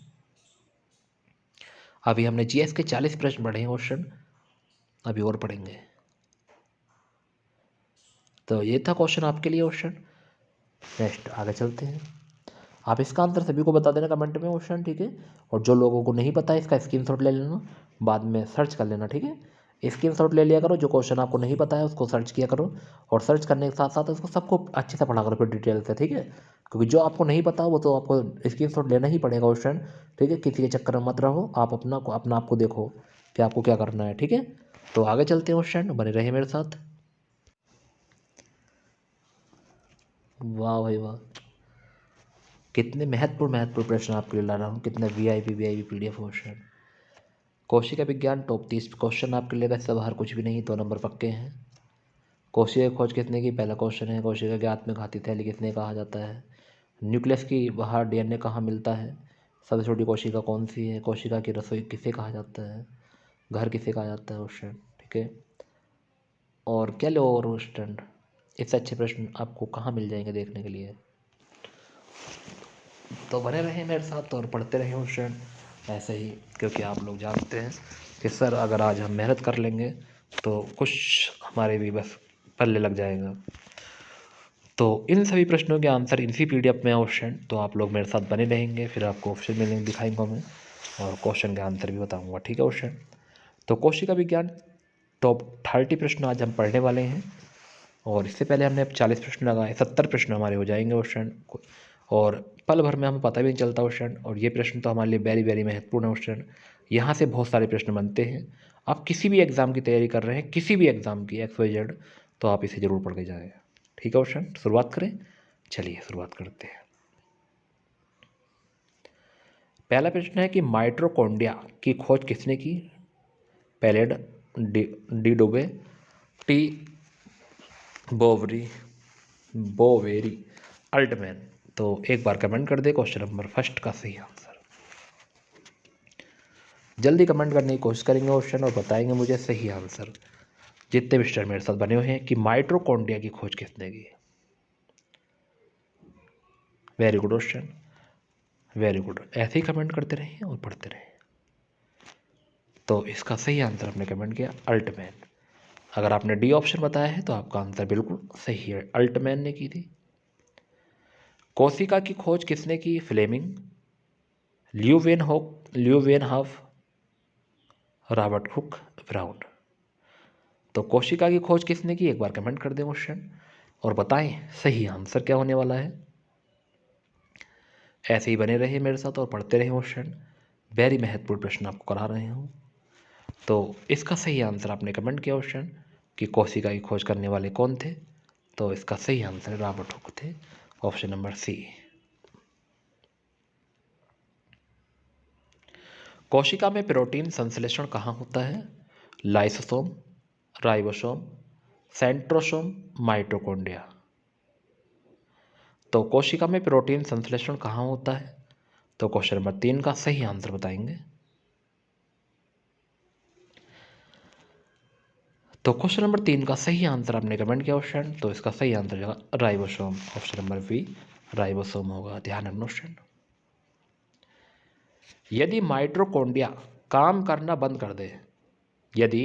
अभी हमने जीएस के 40 प्रश्न पढ़े हैं क्वेश्चन, अभी और पढ़ेंगे। तो ये था क्वेश्चन आपके लिए क्वेश्चन। नेक्स्ट आगे चलते हैं। आप इसका आंसर सभी को बता देना कमेंट में क्वेश्चन, ठीक है। और जो लोगों को नहीं पता है इसका स्क्रीनशॉट ले लेना, बाद में सर्च कर लेना, ठीक है। स्क्रीनशॉट ले लिया करो, जो क्वेश्चन आपको नहीं पता है उसको सर्च किया करो, और सर्च करने के साथ साथ उसको सबको अच्छे से पढ़ा करो फिर डिटेल से, ठीक है। क्योंकि जो आपको नहीं पता वो तो आपको स्क्रीनशॉट लेना ही पड़ेगा क्वेश्चन, ठीक है। किसी के चक्कर में मत रहो, आप अपना आपको देखो कि आपको क्या करना है, ठीक है। तो आगे चलते हैं क्वेश्चन, बने रहिए मेरे साथ। वाह भाई वाह, कितने महत्वपूर्ण प्रश्न आपके लिए ला रहा हूँ, कितने वीआईपी पीडीएफ क्वेश्चन। कोशिका विज्ञान टॉप 30 क्वेश्चन आपके लिए, वैसे बाहर कुछ भी नहीं, 2 नंबर पक्के हैं। कोशिका की खोज किसने की? पहला क्वेश्चन है। कोशिका के आत्मघाती थैली किसने कहा जाता है? न्यूक्लियस की बाहर डीएनए कहाँ मिलता है? सबसे छोटी कोशिका कौन सी है? कोशिका की रसोई किसे कहा जाता है? घर किसे कहा जाता है क्वेश्चन, ठीक है। और क्या लो और स्टैंड, इससे अच्छे प्रश्न आपको कहाँ मिल जाएंगे देखने के लिए। तो बने रहें मेरे साथ और पढ़ते रहें क्वेश्चन ऐसे ही, क्योंकि आप लोग जानते हैं कि सर अगर आज हम मेहनत कर लेंगे तो कुछ हमारे भी बस पल्ले लग जाएगा। तो इन सभी प्रश्नों के आंसर इसी पीडीएफ में क्वेश्चन, तो आप लोग मेरे साथ बने रहेंगे, फिर आपको ऑप्शन में लिंक दिखाएंगा मैं, और क्वेश्चन के आंसर भी बताऊंगा, ठीक है क्वेश्चन। तो कोशिका विज्ञान टॉप 30 प्रश्न आज हम पढ़ने वाले हैं, और इससे पहले हमने 40 प्रश्न लगाए, 70 प्रश्न हमारे हो जाएंगे क्वेश्चन, और पल भर में हमें पता भी नहीं चलता क्वेश्चन। और ये प्रश्न तो हमारे लिए वेरी वेरी महत्वपूर्ण है क्वेश्चन, यहाँ से बहुत सारे प्रश्न बनते हैं। आप किसी भी एग्ज़ाम की तैयारी कर रहे हैं, किसी भी एग्ज़ाम की XYZ, तो आप इसे ज़रूर पढ़ के जाएँ, ठीक है क्वेश्चन। शुरुआत करें, चलिए शुरुआत करते हैं। पहला प्रश्न है कि माइटोकॉन्ड्रिया की खोज किसने की? पैलेड, डी डुबे, टी बोवेरी, अल्टमैन। तो एक बार कमेंट कर दे क्वेश्चन नंबर फर्स्ट का सही आंसर। जल्दी कमेंट करने की कोशिश करेंगे क्वेश्चन और बताएंगे मुझे सही आंसर, जितने भी स्टूडेंट मेरे साथ बने हुए हैं, कि माइटोकॉन्ड्रिया की खोज किसने की। Very good question, very good. ऐसे ही कमेंट करते रहें और पढ़ते रहें। तो इसका सही आंसर आपने कमेंट किया अल्टमैन। अगर आपने डी ऑप्शन बताया है तो आपका आंसर बिल्कुल सही है, अल्टमैन ने की थी। कोशिका की खोज किसने की? Fleming, Leeuwenhoek, Robert Hooke, Brown. तो कोशिका की खोज किसने की? एक बार कमेंट कर दें क्वेश्चन और बताएं सही आंसर क्या होने वाला है। ऐसे ही बने रहिए मेरे साथ और पढ़ते रहिए क्वेश्चन, वेरी महत्वपूर्ण प्रश्न आपको करा रहे हूँ। तो इसका सही आंसर आपने कमेंट किया क्वेश्चन कि कोशिका की खोज करने वाले कौन थे, तो इसका सही आंसर रॉबर्ट हुक थे, ऑप्शन नंबर सी। कोशिका में प्रोटीन संश्लेषण कहाँ होता है? Lysosome, ribosome, centrosome, mitochondria. तो कोशिका में प्रोटीन संश्लेषण कहाँ होता है? तो क्वेश्चन नंबर 3 का सही आंसर बताएंगे। तो क्वेश्चन नंबर 3 का सही आंसर आपने कमेंट किया क्वेश्चन, तो इसका सही आंसर होगा ribosome, option number B ribosome होगा। ध्यान रखना क्वेश्चन। यदि माइटोकॉन्ड्रिया काम करना बंद कर दे, यदि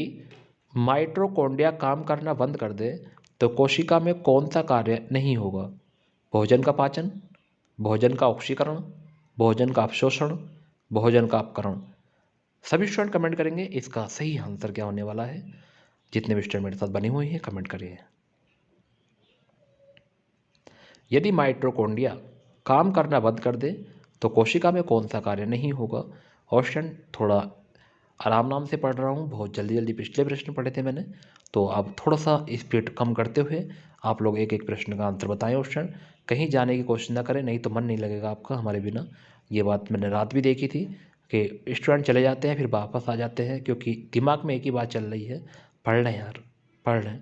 माइटोकॉन्ड्रिया काम करना बंद कर दे तो कोशिका में कौन सा कार्य नहीं होगा? भोजन का पाचन, भोजन का ऑक्सीकरण, भोजन का अवशोषण, भोजन का अपकरण। सभी स्टूडेंट कमेंट करेंगे इसका सही आंसर क्या होने वाला है। जितने भी स्टूडेंट मेरे साथ बने हुए हैं कमेंट करिए। यदि माइटोकॉन्ड्रिया काम करना बंद कर दे तो कोशिका में कौन सा कार्य नहीं होगा? ऑप्शन थोड़ा आराम नाम से पढ़ रहा हूँ, बहुत जल्दी जल्दी पिछले प्रश्न पढ़े थे मैंने, तो अब थोड़ा सा स्पीड कम करते हुए आप लोग एक एक प्रश्न का आंसर बताएं। ऑप्शन कहीं जाने की कोशिश ना करें, नहीं तो मन नहीं लगेगा आपका हमारे बिना। ये बात मैंने रात भी देखी थी कि स्टूडेंट चले जाते हैं फिर वापस आ जाते हैं, क्योंकि दिमाग में एक ही बात चल रही है, पढ़ लें यार, पढ़ लें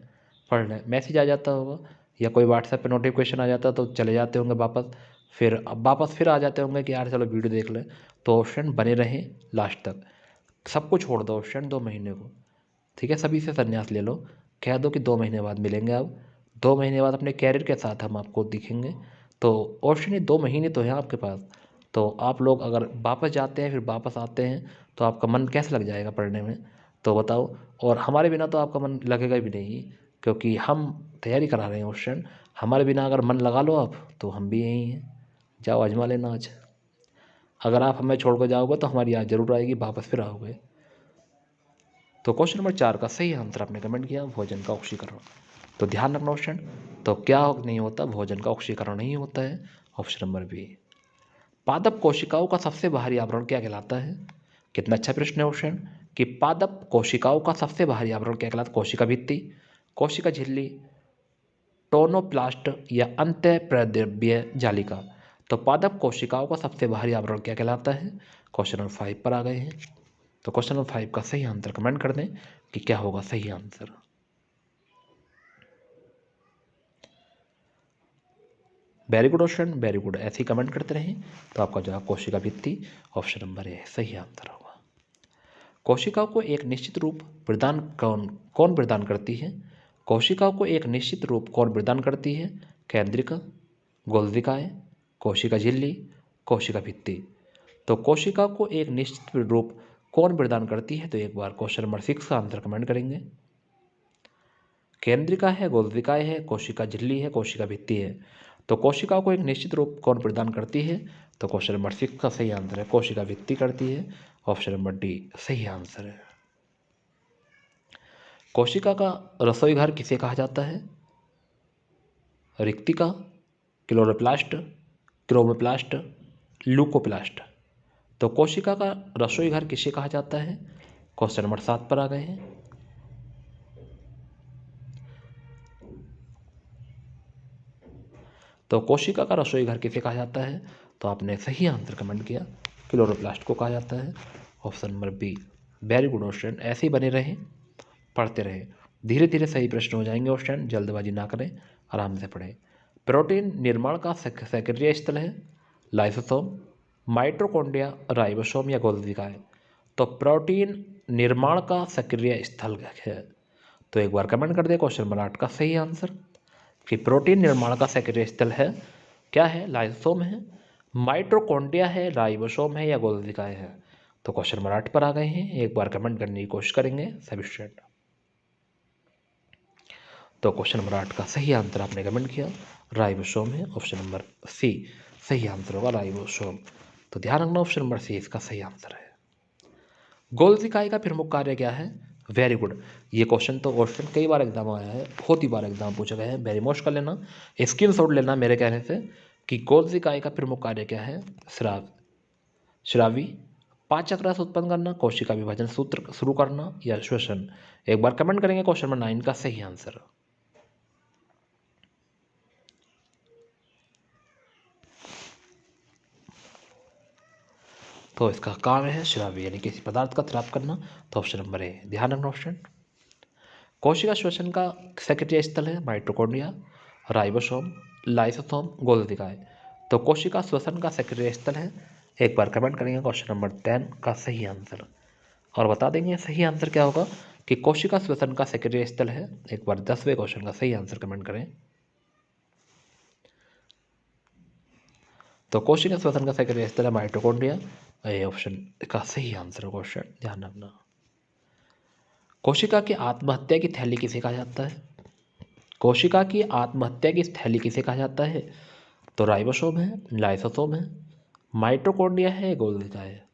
पढ़ लें। मैसेज आ जाता होगा या कोई व्हाट्सएप पे नोटिफिकेशन आ जाता तो चले जाते होंगे वापस, फिर अब वापस फिर आ जाते होंगे कि यार चलो वीडियो देख लें। तो ऑप्शन बने रहें लास्ट तक, सब कुछ छोड़ दो ऑप्शन 2 महीने को, ठीक है, सभी से संन्यास ले लो, कह दो कि 2 महीने बाद मिलेंगे। अब 2 महीने बाद अपने कैरियर के साथ हम आपको दिखेंगे। तो ऑप्शन ये 2 महीने तो है आपके पास, तो आप लोग अगर वापस जाते हैं फिर वापस आते हैं तो आपका मन कैसे लग जाएगा पढ़ने में, तो बताओ। और हमारे बिना तो आपका मन लगेगा भी नहीं, क्योंकि हम तैयारी करा रहे हैं ऑप्शन, हमारे बिना अगर मन लगा लो आप तो हम भी यहीं हैं, जाओ आजमा लेना आज। अगर आप हमें छोड़ कर जाओगे तो हमारी याद जरूर आएगी, वापस फिर आओगे। तो क्वेश्चन नंबर 4 का सही आंसर आपने कमेंट किया भोजन का ऑक्सीकरण। तो ध्यान रखना ऑप्शन, तो क्या नहीं होता? भोजन का ऑक्सीकरण नहीं होता है, ऑप्शन नंबर बी। पादप कोशिकाओं का सबसे बाहरी आवरण क्या कहलाता है? कितना अच्छा प्रश्न है ऑप्शन कि पादप कोशिकाओं का सबसे बाहरी आवरण क्या कहलाता है? कोशिका भित्ति, कोशिका झिल्ली, टोनोप्लास्ट या अंतःप्रद्रव्य जालिका। तो पादप कोशिकाओं का सबसे बाहरी आवरण क्या कहलाता है? क्वेश्चन नंबर 5 पर आ गए हैं। तो क्वेश्चन नंबर 5 का सही आंसर कमेंट कर दें कि क्या होगा सही answer. Very good option, very good, ऐसे ही कमेंट करते रहें। तो आपका जवाब कोशिका भित्ति, ऑप्शन नंबर ए सही आंसर होगा। कोशिकाओं को एक निश्चित रूप प्रदान कौन प्रदान करती है? कोशिकाओं को एक निश्चित रूप कौन प्रदान करती है? केंद्रिका, गोलविकाएं, कोशिका झिल्ली, कोशिका भित्ति। तो कोशिका को एक निश्चित रूप कौन प्रदान करती है? तो एक बार क्वेश्चन नंबर 6 का आंसर कमेंट करेंगे। केंद्रिका है, गोलविकाएं है, कोशिका झिल्ली है, कोशिका भित्ति है। तो कोशिका को एक निश्चित रूप कौन प्रदान करती है? तो क्वेश्चन नंबर 6 का सही आंसर है कोशिका भित्ति करती है, ऑप्शन नंबर डी सही आंसर है। कोशिका का रसोई घर किसे कहा जाता है? रिक्तिका, क्लोरोप्लास्ट, क्रोमोप्लास्ट, ल्यूकोप्लास्ट। तो कोशिका का रसोई घर किसे कहा जाता है? क्वेश्चन नंबर 7 पर आ गए हैं। तो कोशिका का रसोई घर किसे कहा जाता है? तो आपने सही आंसर कमेंट किया, क्लोरोप्लास्ट को कहा जाता है, option number B. Very good option, ऐसे ही बने रहें, पढ़ते रहें, धीरे धीरे सही प्रश्न हो जाएंगे। ऑप्शन जल्दबाजी ना करें, आराम से पढ़ें। प्रोटीन निर्माण का सक्रिय स्थल है लाइसोसोम, माइटोकॉन्ड्रिया, राइबोसोम या गोल्गिकाएं। तो प्रोटीन निर्माण का सक्रिय स्थल है, तो एक बार कमेंट कर दे क्वेश्चन नंबर 8 का सही आंसर कि प्रोटीन निर्माण का सक्रिय स्थल है क्या है? लाइसोसोम है, माइटोकॉन्ड्रिया है, राइबोसोम है या गोल्गिकाएं है। तो क्वेश्चन नंबर 8 पर आ गए हैं, एक बार कमेंट करने की कोशिश करेंगे सभी स्टूडेंट। तो क्वेश्चन नंबर 8 का सही आंसर आपने कमेंट किया राइबोसोम है, ऑप्शन नंबर सी सही आंसर होगा राइबोसोम। तो ध्यान रखना ऑप्शन नंबर सी इसका सही आंसर है। गोल्गिकाएं का प्रमुख कार्य क्या है? वेरी गुड, ये क्वेश्चन तो क्वेश्चन कई बार एग्जाम आया है, बहुत ही बार एग्जाम पूछा गया है, वेरी मोस्ट कर लेना, स्क्रीनशॉट लेना मेरे कहने से कि गोल्गिकाएं का प्रमुख कार्य क्या है? श्रावी, पाचक रस उत्पन्न करना, कोशिका विभाजन सूत्र शुरू करना या श्वसन। एक बार कमेंट करेंगे क्वेश्चन नंबर 9 का सही आंसर। तो इसका काम है श्रावी यानी किसी पदार्थ का स्राव करना, तो ऑप्शन नंबर ए ध्यान रखना ऑप्शन। कोशिका श्वसन का सक्रिय स्थल है माइटोकॉन्ड्रिया, राइबोसोम, लाइसोसोम, गोल्गिकाएं। तो कोशिका श्वसन का सक्रिय स्थल है, एक बार कमेंट करेंगे क्वेश्चन नंबर 10 का सही आंसर और बता देंगे सही आंसर क्या होगा कि कोशिका श्वसन का सक्रिय स्थल है? एक बार 10वें क्वेश्चन का सही आंसर कमेंट करें। तो कोशिका श्वसन का सक्रिय स्थल है माइटोकॉन्ड्रिया। ये ऑप्शन का सही आंसर है क्वेश्चन, ध्यान रखना। कोशिका की आत्महत्या की थैली किसे कहा जाता है? कोशिका की आत्महत्या की थैली किसे कहा जाता है? तो राइबोसोम है, लाइसोसोम है, माइटोकॉन्ड्रिया है, गोल्गिका है।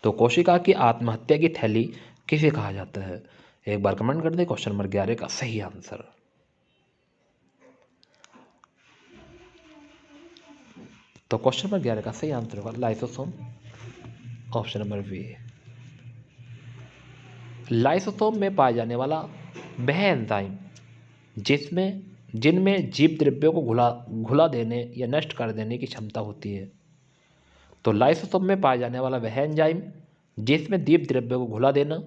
तो कोशिका की आत्महत्या की थैली किसे कहा जाता है? एक बार कमेंट कर दे क्वेश्चन नंबर 11 का सही आंसर। तो क्वेश्चन नंबर 11 का सही आंसर होगा lysosome, option number B. Lysosome में पाया जाने वाला वह एंजाइम जिनमें जीव द्रव्यों को घुला देने या नष्ट कर देने की क्षमता होती है। तो लाइसोसोम में पाया जाने वाला वह एंजाइम जिसमें जीव द्रव्यों को घुला देना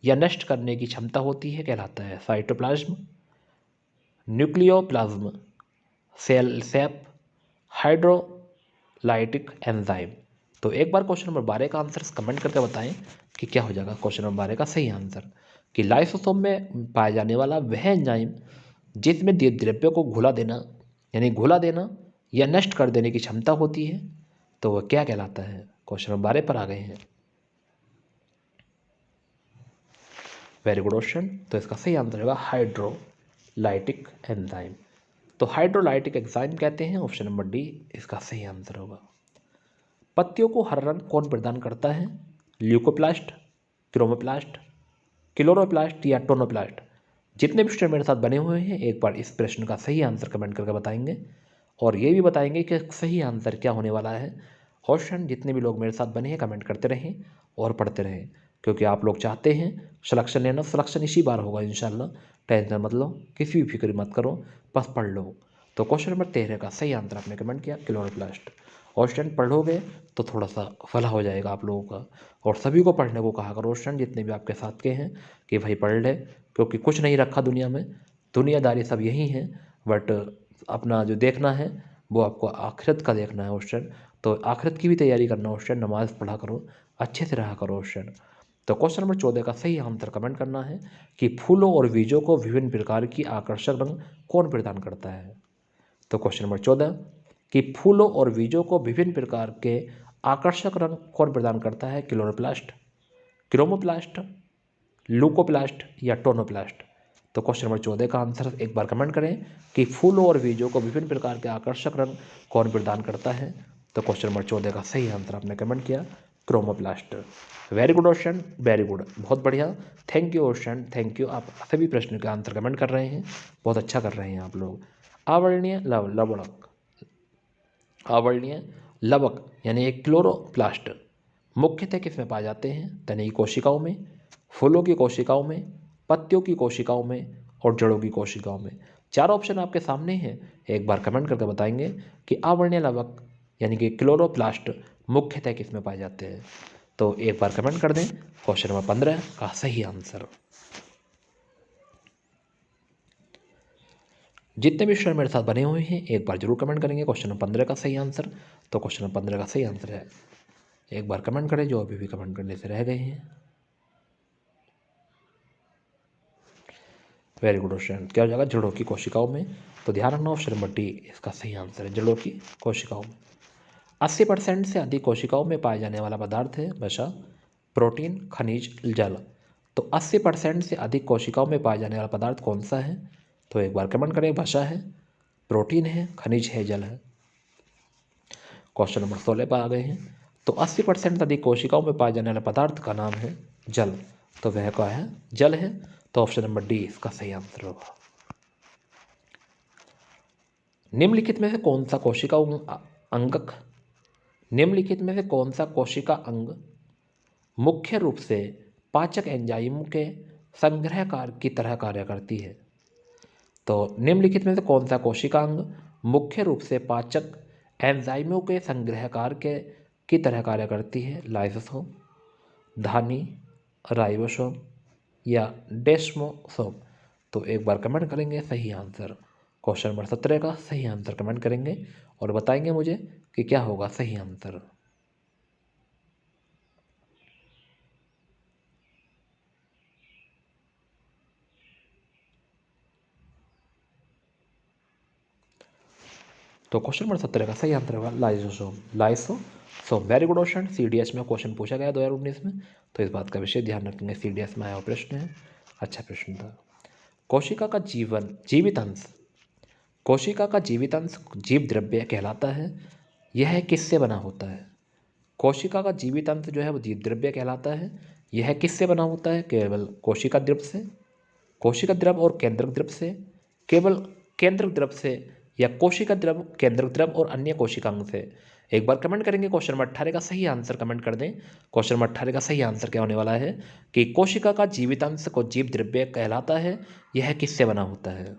या नष्ट करने की क्षमता होती है कहलाता है साइटोप्लाज्म, न्यूक्लियोप्लाज्म, सेल सेप, हाइड्रोलाइटिक एंजाइम। तो एक बार क्वेश्चन नंबर 12 का आंसर कमेंट करके बताएं कि क्या हो जाएगा क्वेश्चन नंबर 12 का सही आंसर। कि लाइसोसोम में पाया जाने वाला वह एंजाइम जिसमें द्रव्यों को घुला देना यानी घुला देना या नष्ट कर देने की क्षमता होती है, तो वह क्या कहलाता है? क्वेश्चन नंबर 12 पर आ गए हैं। Very good question. तो इसका सही आंसर होगा हाइड्रोलाइटिक एंजाइम। तो हाइड्रोलाइटिक एंजाइम कहते हैं, ऑप्शन नंबर डी इसका सही आंसर होगा। पत्तियों को हरा रंग कौन प्रदान करता है? ल्यूकोप्लास्ट, क्रोमोप्लास्ट, क्लोरोप्लास्ट या टोनोप्लास्ट? जितने भी स्टूडेंट मेरे साथ बने हुए हैं एक बार इस प्रश्न का सही आंसर कमेंट करके बताएंगे और ये भी बताएंगे कि सही आंसर क्या होने वाला है। क्वेश्चन जितने भी लोग मेरे साथ बने हैं कमेंट करते रहें और पढ़ते रहें, क्योंकि आप लोग चाहते हैं सिलेक्शन लेना। सिलेक्शन इसी बार होगा इंशाल्लाह, टेंशन मत लो, किसी भी फिक्र मत करो, बस पढ़ लो। तो क्वेश्चन नंबर 13 का सही आंसर आपने कमेंट किया क्लोरोप्लास्ट। क्वेश्चन पढ़ोगे तो थोड़ा सा भला हो जाएगा आप लोगों का। और सभी को पढ़ने को कहा करो क्वेश्चन जितने भी आपके साथ के हैं कि भाई पढ़ ले, क्योंकि कुछ नहीं रखा दुनिया में, दुनियादारी सब यही है। बट अपना जो देखना है वो आपको आखिरत का देखना है क्वेश्चन। तो आखिरत की भी तैयारी करना क्वेश्चन, नमाज पढ़ा करो, अच्छे से रहा करो क्वेश्चन। तो क्वेश्चन नंबर 14 का सही आंसर कमेंट करना है कि फूलों और बीजों को विभिन्न प्रकार की आकर्षक रंग कौन प्रदान करता है? तो क्वेश्चन नंबर 14 कि फूलों और बीजों को विभिन्न प्रकार के आकर्षक रंग कौन प्रदान करता है? क्लोरोप्लास्ट, क्रोमोप्लास्ट, ल्यूकोप्लास्ट या टोनोप्लास्ट? तो क्वेश्चन नंबर 14 का आंसर एक बार कमेंट करें कि फूलों और बीजों को विभिन्न प्रकार के आकर्षक रंग कौन प्रदान करता है? तो क्वेश्चन नंबर 14 का सही आंसर आपने कमेंट किया chromoplast. Very good question, very good, बहुत बढ़िया। Thank you question, thank you. आप सभी प्रश्न के आंसर कमेंट कर रहे हैं, बहुत अच्छा कर रहे हैं आप लोग। आवर्णीय लवणक, आवर्णीय लवक यानी एक क्लोरोप्लास्ट मुख्यतः किस में पाए जाते हैं? तने कोशिकाओं में, फूलों की कोशिकाओं में, पत्तियों की कोशिकाओं में और जड़ों की कोशिकाओं में। चार ऑप्शन आपके सामने हैं, एक बार कमेंट करके बताएंगे कि आवर्णीय लवक यानी कि क्लोरोप्लास्ट मुख्यतः किस में पाए जाते हैं। तो एक बार कमेंट कर दें क्वेश्चन नंबर 15 का सही आंसर। जितने भी स्टूडेंट मेरे साथ बने हुए हैं एक बार जरूर कमेंट करेंगे क्वेश्चन नंबर 15 का सही आंसर। तो क्वेश्चन नंबर 15 का सही आंसर है, एक बार कमेंट करें जो अभी भी कमेंट करने से रह गए हैं। Very good question. क्या हो जाएगा? जड़ों की कोशिकाओं में। तो ध्यान रखना ऑप्शन नंबर डी इसका सही आंसर है, जड़ों की कोशिकाओं में। 80% से अधिक कोशिकाओं में पाया जाने वाला पदार्थ है वसा, प्रोटीन, खनिज, जल। तो 80% से अधिक कोशिकाओं में पाया जाने वाला पदार्थ कौन सा है? तो एक बार कमेंट करें, वसा है, प्रोटीन है, खनिज है, जल है। क्वेश्चन नंबर 16 पर आ गए हैं। तो 80% से अधिक कोशिकाओं में पाए जाने वाले पदार्थ का नाम है जल। तो वह क्या है? जल है। तो ऑप्शन नंबर डी इसका सही आंसर होगा। निम्नलिखित में से कौन सा कोशिका अंगक निम्नलिखित में से कौन सा कोशिका अंग मुख्य रूप से पाचक एंजाइमों के संग्रहकार की तरह कार्य करती है? तो निम्नलिखित में से कौन सा कोशिका अंग मुख्य रूप से पाचक एंजाइमों के संग्रहकार की तरह कार्य करती है? लाइसोसोम, धानी, राइबोसोम या डेस्मोसोम? तो एक बार कमेंट करेंगे सही आंसर। क्वेश्चन नंबर 17 का सही आंसर कमेंट करेंगे और बताएंगे मुझे कि क्या होगा सही आंसर। तो क्वेश्चन नंबर 17 का सही आंसर होगा lysosome. Lysosome, very good question. CDS में क्वेश्चन पूछा गया 2019 में, तो इस बात का विषय ध्यान रखेंगे। CDS में आया हुआ प्रश्न है, अच्छा प्रश्न था। कोशिका का जीवित अंश, कोशिका का जीवित अंश जीव द्रव्य कहलाता है। यह किससे बना होता है? कोशिका का जीवित अंश जो है वो जीव द्रव्य कहलाता है। यह किससे बना होता है? केवल कोशिका द्रव से, कोशिका द्रव और केंद्रक द्रव से, केवल केंद्रक द्रव से, या कोशिका द्रव, केंद्रक द्रव और अन्य कोशिकांग से। एक बार कमेंट करेंगे क्वेश्चन नंबर 18 का सही आंसर कमेंट कर दें। क्वेश्चन नंबर 18 का सही आंसर क्या होने वाला है कि कोशिका का जीवितांश को जीव द्रव्य कहलाता है। यह किससे बना होता है?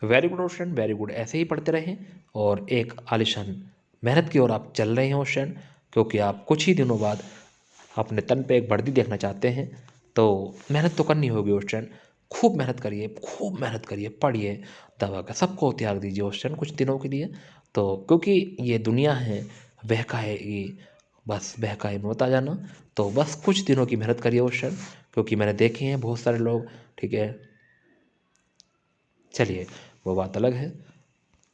Very good question, very good. ऐसे ही पढ़ते रहें और एक आलिशान मेहनत की ओर आप चल रहे हैं क्वेश्चन, क्योंकि आप कुछ ही दिनों बाद अपने तन पे एक वर्दी देखना चाहते हैं, तो मेहनत तो करनी होगी क्वेश्चन। खूब मेहनत करिए, खूब मेहनत करिए, पढ़िए, दवा का सबको त्याग दीजिए क्वेश्चन कुछ दिनों के लिए। तो क्योंकि ये दुनिया है बहकाएगी, बस बहकाए में मत आ जाना। तो बस कुछ दिनों की मेहनत करिए क्वेश्चन, क्योंकि मैंने देखे हैं बहुत सारे लोग, ठीक है। चलिए वो बात अलग है।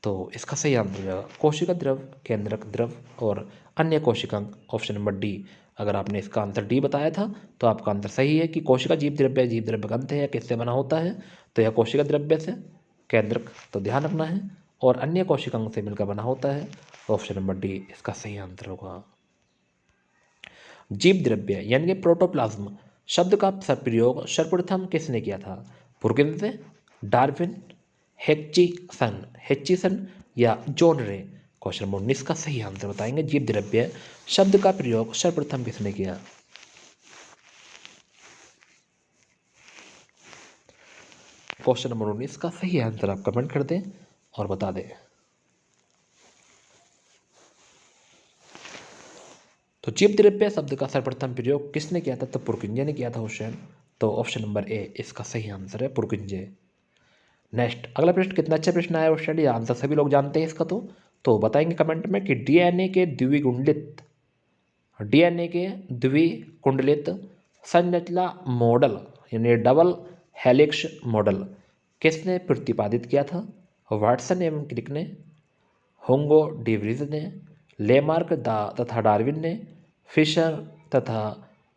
तो इसका सही आंसर हो जाएगा कोशिका द्रव, केंद्रक द्रव और अन्य कोशिकांग, ऑप्शन नंबर डी। अगर आपने इसका आंसर डी बताया था तो आपका आंसर सही है कि कोशिका जीव द्रव्य का अंत है या किससे बना होता है, तो यह कोशिका द्रव्य से, केंद्रक तो ध्यान रखना है, और अन्य कोशिकांग से मिलकर बना होता है। ऑप्शन नंबर डी इसका सही आंसर होगा। जीव द्रव्य यानी कि प्रोटोप्लाज्म शब्द का प्रयोग सर्वप्रथम किसने किया था? पुरकिंसे, डार्विन, हेच्चीसन या जॉन रे? क्वेश्चन नंबर 19 का सही आंसर बताएंगे। जीव द्रव्य शब्द का प्रयोग सर्वप्रथम किसने किया? क्वेश्चन नंबर 19 का सही आंसर आप कमेंट कर दें और बता दें। तो जीव द्रव्य शब्द का सर्वप्रथम प्रयोग किसने किया था? तो पुरकिंजे ने किया था क्वेश्चन। तो ऑप्शन नंबर ए इसका सही आंसर है, पुरकिंजे। नेक्स्ट अगला प्रश्न, कितना अच्छा प्रश्न आया क्वेश्चन, ये आंसर सभी लोग जानते हैं इसका। तो बताएंगे कमेंट में कि डीएनए के द्विकुंडलित संरचना मॉडल यानी डबल हेलिक्स मॉडल किसने प्रतिपादित किया था? वाटसन एवं क्रिक ने, होंगो डिवरीज ने, लेमार्क तथा डार्विन ने, फिशर तथा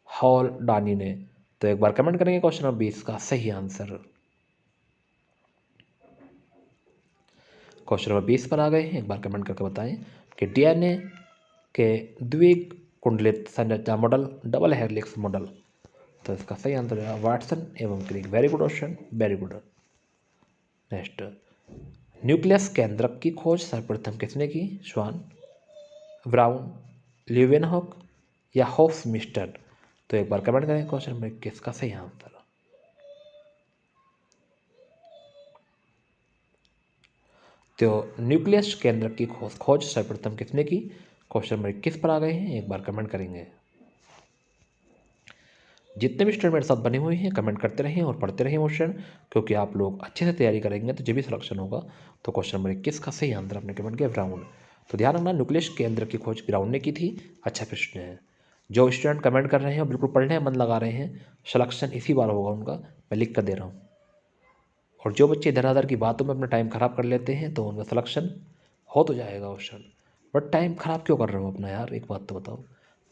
हॉल डानी ने? तो एक बार कमेंट करेंगे क्वेश्चन नंबर 20 का सही आंसर। क्वेश्चन नंबर 20 पर आ गए हैं, एक बार कमेंट करके बताएं कि डीएनए के द्विकुंडलित संरचना मॉडल डबल हेलिक्स मॉडल, तो इसका सही आंसर है वाटसन एवं Crick. Very good question, very good. Next, nucleus केंद्रक की खोज सर्वप्रथम किसने की? श्वान, ब्राउन, ल्यूवेनहॉक या होफमिस्टर? तो एक बार कमेंट करें क्वेश्चन में किसका सही आंसर। तो न्यूक्लियस केंद्रक की खोज सर्वप्रथम किसने की? क्वेश्चन नंबर 21 पर आ गए हैं, एक बार कमेंट करेंगे। जितने भी स्टूडेंट मेरे साथ बने हुए हैं कमेंट करते रहें और पढ़ते रहें क्वेश्चन, क्योंकि आप लोग अच्छे से तैयारी करेंगे तो जब भी सिलेक्शन होगा। तो क्वेश्चन नंबर 21 का सही आंसर आपने कमेंट किया ब्राउन। तो ध्यान रखना न्यूक्लियस केंद्र की खोज ब्राउन ने की थी। अच्छा प्रश्न है। जो स्टूडेंट कमेंट कर रहे हैं बिल्कुल पढ़ने में मन लगा रहे हैं, सिलेक्शन इसी बार होगा उनका, मैं लिख कर दे रहा हूँ। और जो बच्चे इधर उधर की बातों में अपना टाइम ख़राब कर लेते हैं तो उनका सिलेक्शन हो तो जाएगा क्वेश्चन। बट टाइम ख़राब क्यों कर रहे हो अपना यार, एक बात तो बताओ।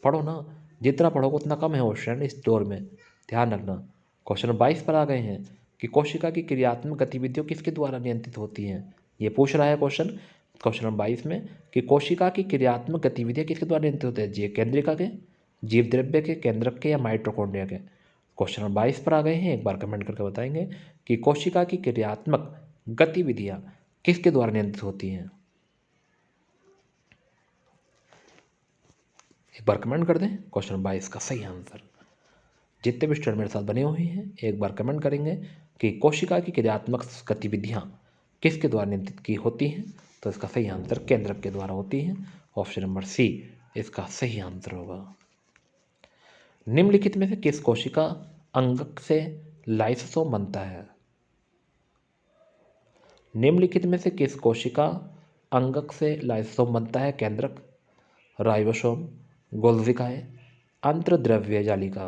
पढ़ो ना, जितना पढ़ोगे उतना कम है क्वेश्चन इस दौर में, ध्यान रखना। क्वेश्चन 22 पर आ गए हैं कि कोशिका की क्रियात्मक गतिविधियों किसके द्वारा नियंत्रित होती हैं? ये पूछ रहा है क्वेश्चन, क्वेश्चन नंबर 22 में कि कोशिका की क्रियात्मक गतिविधियाँ किसके द्वारा नियंत्रित होती है? जीव केंद्रिका के, जीव द्रव्य के, केंद्रक के या माइटोकॉन्ड्रिया के? क्वेश्चन नंबर 22 पर आ गए हैं, एक बार कमेंट करके बताएंगे कि कोशिका की क्रियात्मक गतिविधियाँ किसके द्वारा नियंत्रित होती हैं? एक बार कमेंट कर दें क्वेश्चन नंबर 22 का सही आंसर। जितने भी स्टूडेंट मेरे साथ बने हुए हैं एक बार कमेंट करेंगे कि कोशिका की क्रियात्मक गतिविधियाँ किसके द्वारा नियंत्रित की होती हैं? तो इसका सही आंसर केंद्रक के द्वारा होती हैं। ऑप्शन नंबर सी इसका सही आंसर होगा। निम्नलिखित में से किस कोशिका अंगक से लाइसोसोम बनता है? निम्नलिखित में से किस कोशिका अंगक से लाइसोसोम बनता है? केंद्रक, राइबोसोम, गोल्जिकाएं, अंतर्द्रव्य जालिका?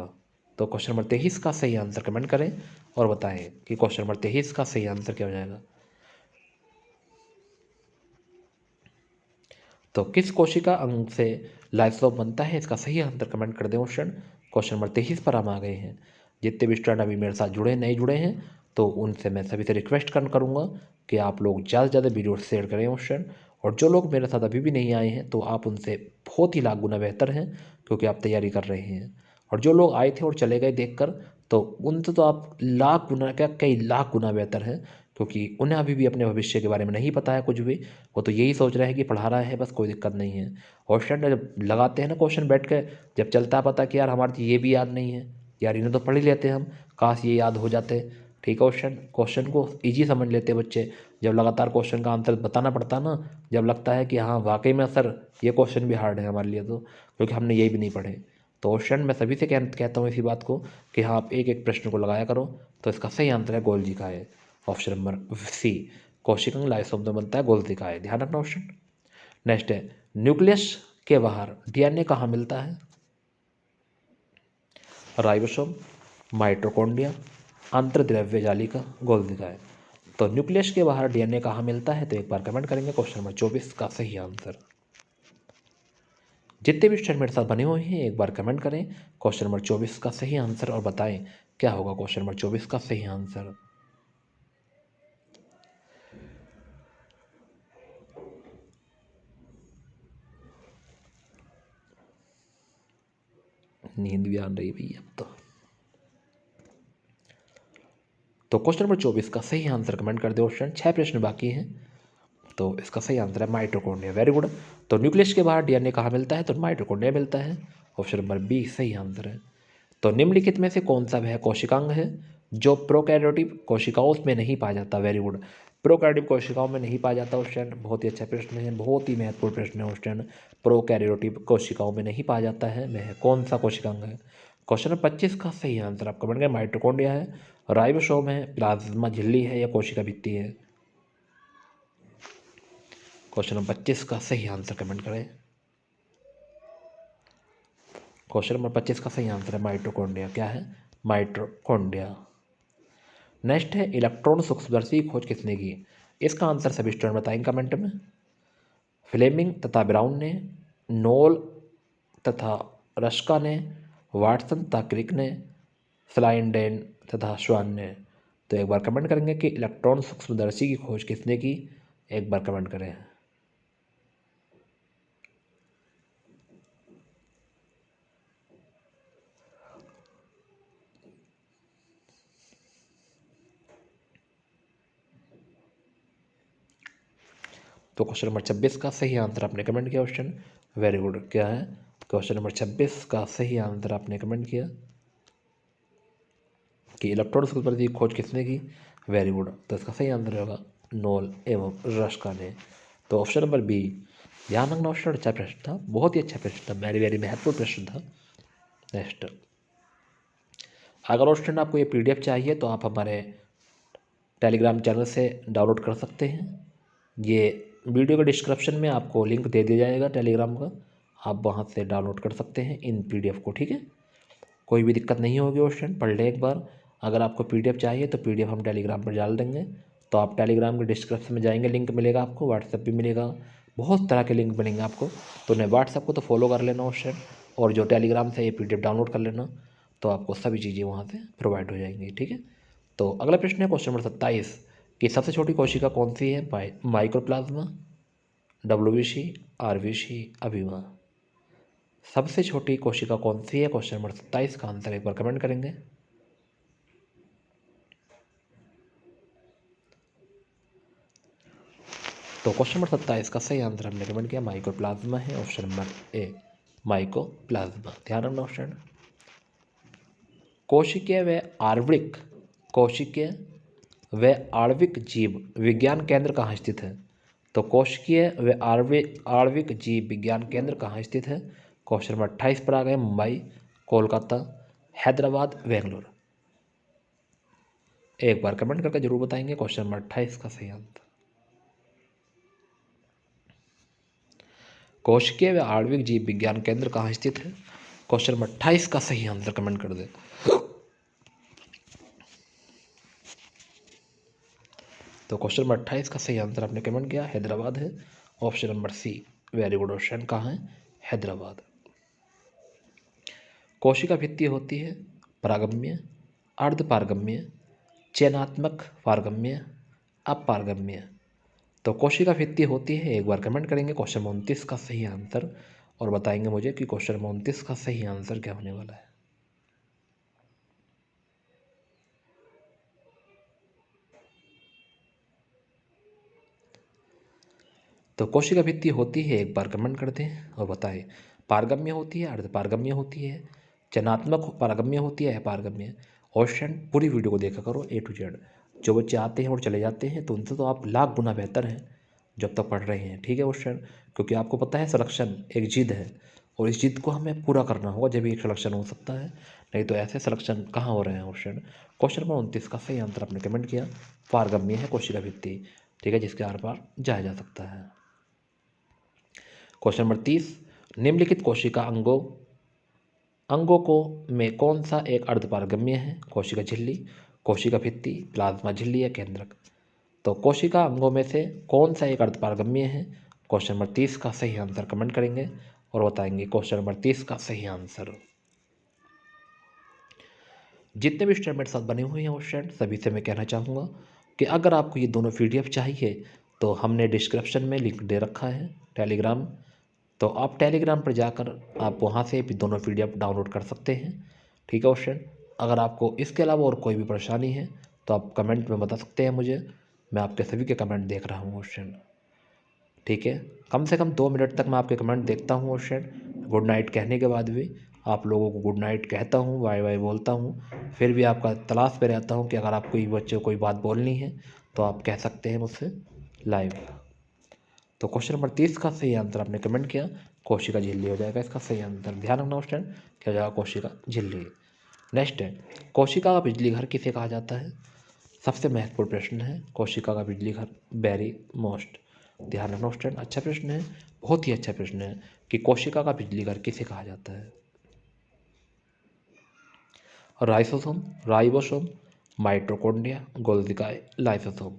तो क्वेश्चन नंबर 23 का सही आंसर कमेंट करें और बताएं कि क्वेश्चन नंबर 23 का सही आंसर क्या हो जाएगा। तो किस कोशिका अंग से लाइसोसोम बनता है, इसका सही आंसर कमेंट कर दें क्वेश्चन। क्वेश्चन नंबर 23 पर हम आ गए हैं। जितने भी स्टूडेंट अभी मेरे साथ जुड़े नहीं जुड़े हैं तो उनसे मैं सभी से रिक्वेस्ट करूँगा कि आप लोग ज़्यादा से ज़्यादा वीडियो शेयर करें क्वेश्चन। और जो लोग मेरे साथ अभी भी नहीं आए हैं तो आप उनसे बहुत ही लाख गुना बेहतर हैं, क्योंकि आप तैयारी कर रहे हैं। और जो लोग आए थे और चले गए देखकर, तो उनसे तो आप लाख गुना क्या कई लाख गुना बेहतर हैं, क्योंकि उन्हें अभी भी अपने भविष्य के बारे में नहीं पता है कुछ भी। वो तो यही सोच रहे हैं कि पढ़ा रहा है बस, कोई दिक्कत नहीं है। और स्टूडेंट जब लगाते हैं ना क्वेश्चन बैठ के, जब चलता है पता कि यार हमारे तो ये भी याद नहीं है, यार इन्हें तो पढ़ ही लेते हम, काश ये याद हो जाते। ठीक है क्वेश्चन को ईजी समझ लेते बच्चे। जब लगातार क्वेश्चन का आंसर बताना पड़ता ना, जब लगता है कि हाँ वाकई में सर ये क्वेश्चन भी हार्ड है हमारे लिए, तो क्योंकि हमने ये भी नहीं पढ़े। तो क्वेश्चन मैं सभी से कहता हूँ इसी बात को कि हाँ आप एक एक प्रश्न को लगाया करो। तो इसका सही आंसर है गोल्जी का है, ऑप्शन नंबर सी। कोशिकांग लाइसोसोम में बनता है, गोल्जी का है, ध्यान रखना क्वेश्चन। नेक्स्ट है, न्यूक्लियस के बाहर डीएनए कहाँ मिलता है? राइबोसोम, माइटोकॉन्ड्रिया, अंतर्द्रव्य जालिका, गोल्जी का है। तो न्यूक्लियस के बाहर डीएनए कहाँ मिलता है, तो एक बार कमेंट करेंगे क्वेश्चन नंबर 24 का सही आंसर। जितने भी स्टूडेंट मेरे साथ बने हुए हैं एक बार कमेंट करें क्वेश्चन नंबर 24 का सही आंसर और बताएं क्या होगा क्वेश्चन नंबर 24 का सही आंसर। नींद भी आ रही भैया अब तो क्वेश्चन नंबर 24 का सही आंसर कमेंट कर दो क्वेश्चन। 6 प्रश्न बाकी हैं, तो इसका सही आंसर है माइटोकॉन्ड्रिया, वेरी गुड। तो न्यूक्लियस के बाहर डीएनए कहाँ मिलता है, तो माइटोकॉन्ड्रिया मिलता है, ऑप्शन नंबर बी सही आंसर है। तो निम्नलिखित में से कौन सा वह कोशिकांग है जो प्रोकैरियोटिक कोशिकाओं में नहीं पाया जाता, वेरी गुड। प्रोकैरियोटिक कोशिकाओं में नहीं पाया जाता क्वेश्चन, बहुत ही अच्छा प्रश्न है, बहुत ही महत्वपूर्ण प्रश्न है क्वेश्चन। प्रोकैरियोटिक कोशिकाओं में नहीं पाया जाता है, वह कौन सा कोशिकांग है? क्वेश्चन नंबर 25 का सही आंसर आपका बन गया माइटोकॉन्ड्रिया है, राइबोसोम है, प्लाज्मा झिल्ली है या कोशिका भित्ति है? क्वेश्चन नंबर 25 का सही आंसर कमेंट करें। क्वेश्चन नंबर 25 का सही आंसर है माइटोकॉन्ड्रिया, क्या है? माइटोकॉन्ड्रिया। नेक्स्ट है, इलेक्ट्रॉन सूक्ष्मदर्शी की खोज किसने की? इसका आंसर सभी स्टूडेंट बताएंगे कमेंट में। फ्लेमिंग तथा ब्राउन ने, नोल तथा रश्का ने, वाटसन तथा क्रिक ने, स्लाइडेन तथा श्वान ने। तो एक बार कमेंट करेंगे कि इलेक्ट्रॉन सूक्ष्मदर्शी की खोज किसने की, एक बार कमेंट करें। तो क्वेश्चन नंबर 26 का सही आंसर आपने कमेंट किया क्वेश्चन, वेरी गुड। क्या है? क्वेश्चन नंबर 26 का सही आंसर आपने कमेंट किया कि इलेक्ट्रॉन सूक्ष्मदर्शी की खोज किसने की, वेरी गुड। तो इसका सही आंसर होगा नोल एवं रश्का ने। तो ऑप्शन नंबर बी, ध्यान रखना क्वेश्चन अच्छा प्रश्न था, बहुत ही अच्छा प्रश्न था, वेरी वेरी महत्वपूर्ण प्रश्न था। नेक्स्ट, अगर क्वेश्चन आपको ये पीडीएफ चाहिए तो आप हमारे टेलीग्राम चैनल से डाउनलोड कर सकते हैं। ये वीडियो के डिस्क्रिप्शन में आपको लिंक दे दिया जाएगा टेलीग्राम का, आप वहाँ से डाउनलोड कर सकते हैं इन पीडीएफ को, ठीक है। कोई भी दिक्कत नहीं होगी क्वेश्चन पढ़ ले एक बार। अगर आपको पीडीएफ चाहिए तो पीडीएफ हम टेलीग्राम पर डाल देंगे, तो आप टेलीग्राम के डिस्क्रिप्शन में जाएंगे, लिंक मिलेगा आपको, व्हाट्सएप भी मिलेगा, बहुत तरह के लिंक मिलेंगे आपको। तो उन्हें व्हाट्सएप को तो फॉलो कर लेना क्वेश्चन, और जो टेलीग्राम से ये पीडीएफ डाउनलोड कर लेना, तो आपको सभी चीज़ें वहाँ से प्रोवाइड हो जाएंगी, ठीक है। तो अगला प्रश्न है क्वेश्चन नंबर 27 कि सबसे छोटी कोशिका कौन सी है, माइक्रोप्लाज्मा, डब्ल्यूबीसी, आरबीसी, अभिमा। सबसे छोटी कोशिका कौन सी है, क्वेश्चन नंबर 27 का आंसर एक बार कमेंट करेंगे। तो क्वेश्चन नंबर 27 का सही आंसर हमने कमेंट किया माइक्रोप्लाज्मा है, ऑप्शन नंबर ए माइक्रोप्लाज्मा, ध्यान रखना ऑप्शन। कोशिकीय व आणविक कोशिकीय व आणविक जीव विज्ञान केंद्र कहाँ स्थित है? तो कोशिकीय व आणविक जीव विज्ञान केंद्र कहाँ स्थित है? क्वेश्चन नंबर 28 पर आ गए, मुंबई, कोलकाता, हैदराबाद, बेंगलुरु। एक बार कमेंट करके जरूर बताएंगे क्वेश्चन नंबर 28 का सही आंसर। कोशिकीय व आणविक जीव विज्ञान केंद्र कहाँ स्थित है? क्वेश्चन नंबर 28 का सही आंसर कमेंट कर दे। तो क्वेश्चन नंबर 28 का सही आंसर आपने कमेंट किया हैदराबाद है, option number C, very good question. कहाँ है? हैदराबाद। कोशिका भित्ति होती है पारगम्य, अर्धपारगम्य, चयनात्मक पारगम्य, अपारगम्य। तो कोशिका भित्ति होती है, एक बार कमेंट करेंगे क्वेश्चन 29 का सही आंसर और बताएंगे मुझे कि क्वेश्चन 29 का सही आंसर क्या होने वाला है। तो कोशिका भित्ति होती है, एक बार कमेंट करते हैं और बताएं। पारगम्य होती है, अर्धपारगम्य होती है, चयनात्मक पारगम्य होती है, अपारगम्य। क्वेश्चन पूरी वीडियो को देखा करो A to Z। जो बच्चे आते हैं और चले जाते हैं तो उनसे तो आप लाख गुना बेहतर हैं जब तक पढ़ रहे हैं, ठीक है क्वेश्चन। क्योंकि आपको पता है सिलेक्शन एक जिद है और इस जिद को हमें पूरा करना होगा, जब एक सिलेक्शन हो सकता है, नहीं तो ऐसे सिलेक्शन कहाँ हो रहे हैं क्वेश्चन। क्वेश्चन नंबर 29 का सही आंसर आपने कमेंट किया, पारगम्य है कोशिका भित्ति, ठीक है, जिसके आर पार जाया जा सकता है। क्वेश्चन नंबर 30, निम्नलिखित कोशिका अंगों को में कौन सा एक अर्धपारगम्य है? कोशिका झिल्ली, कोशिका भित्ति, प्लाज्मा झिल्ली या केंद्रक। तो कोशिका अंगों में से कौन सा एक अर्धपारगम्य है? क्वेश्चन नंबर 30 का सही आंसर कमेंट करेंगे और बताएंगे क्वेश्चन नंबर 30 का सही आंसर। जितने भी स्टूडेंट मेरे साथ बने हुए हैं क्वेश्चन सभी से मैं कहना चाहूँगा कि अगर आपको ये दोनों PDF चाहिए तो हमने डिस्क्रिप्शन में लिंक दे रखा है टेलीग्राम, तो आप टेलीग्राम पर जाकर आप वहाँ से भी दोनों PDF डाउनलोड कर सकते हैं, ठीक है क्वेश्चन। अगर आपको इसके अलावा और कोई भी परेशानी है तो आप कमेंट में बता सकते हैं मुझे, मैं आपके सभी के कमेंट देख रहा हूँ क्वेश्चन, ठीक है। कम से कम 2 मिनट तक मैं आपके कमेंट देखता हूँ क्वेश्चन। गुड नाइट कहने के बाद भी आप लोगों को गुड नाइट कहता हूँ, बाय बाय बोलता हूँ, फिर भी आपका तलाश पे रहता हूँ कि अगर आप कोई बच्चे को कोई बात बोलनी है तो आप कह सकते हैं मुझसे लाइव। तो क्वेश्चन नंबर 30 का सही आंसर आपने कमेंट किया, कोशिका झिल्ली हो जाएगा इसका सही आंसर। ध्यान रखना क्वेश्चन क्या हो जाएगा, कोशिका झिल्ली। नेक्स्ट है, कोशिका का बिजली घर किसे कहा जाता है? सबसे महत्वपूर्ण प्रश्न है कोशिका का बिजली घर, वेरी मोस्ट। ध्यान रखना स्टूडेंट, अच्छा प्रश्न है, बहुत ही अच्छा प्रश्न है कि कोशिका का बिजली घर किसे कहा जाता है? राइसोसोम, राइबोसोम, माइटोकॉन्ड्रिया, गोल्गिकाय, लाइसोसोम।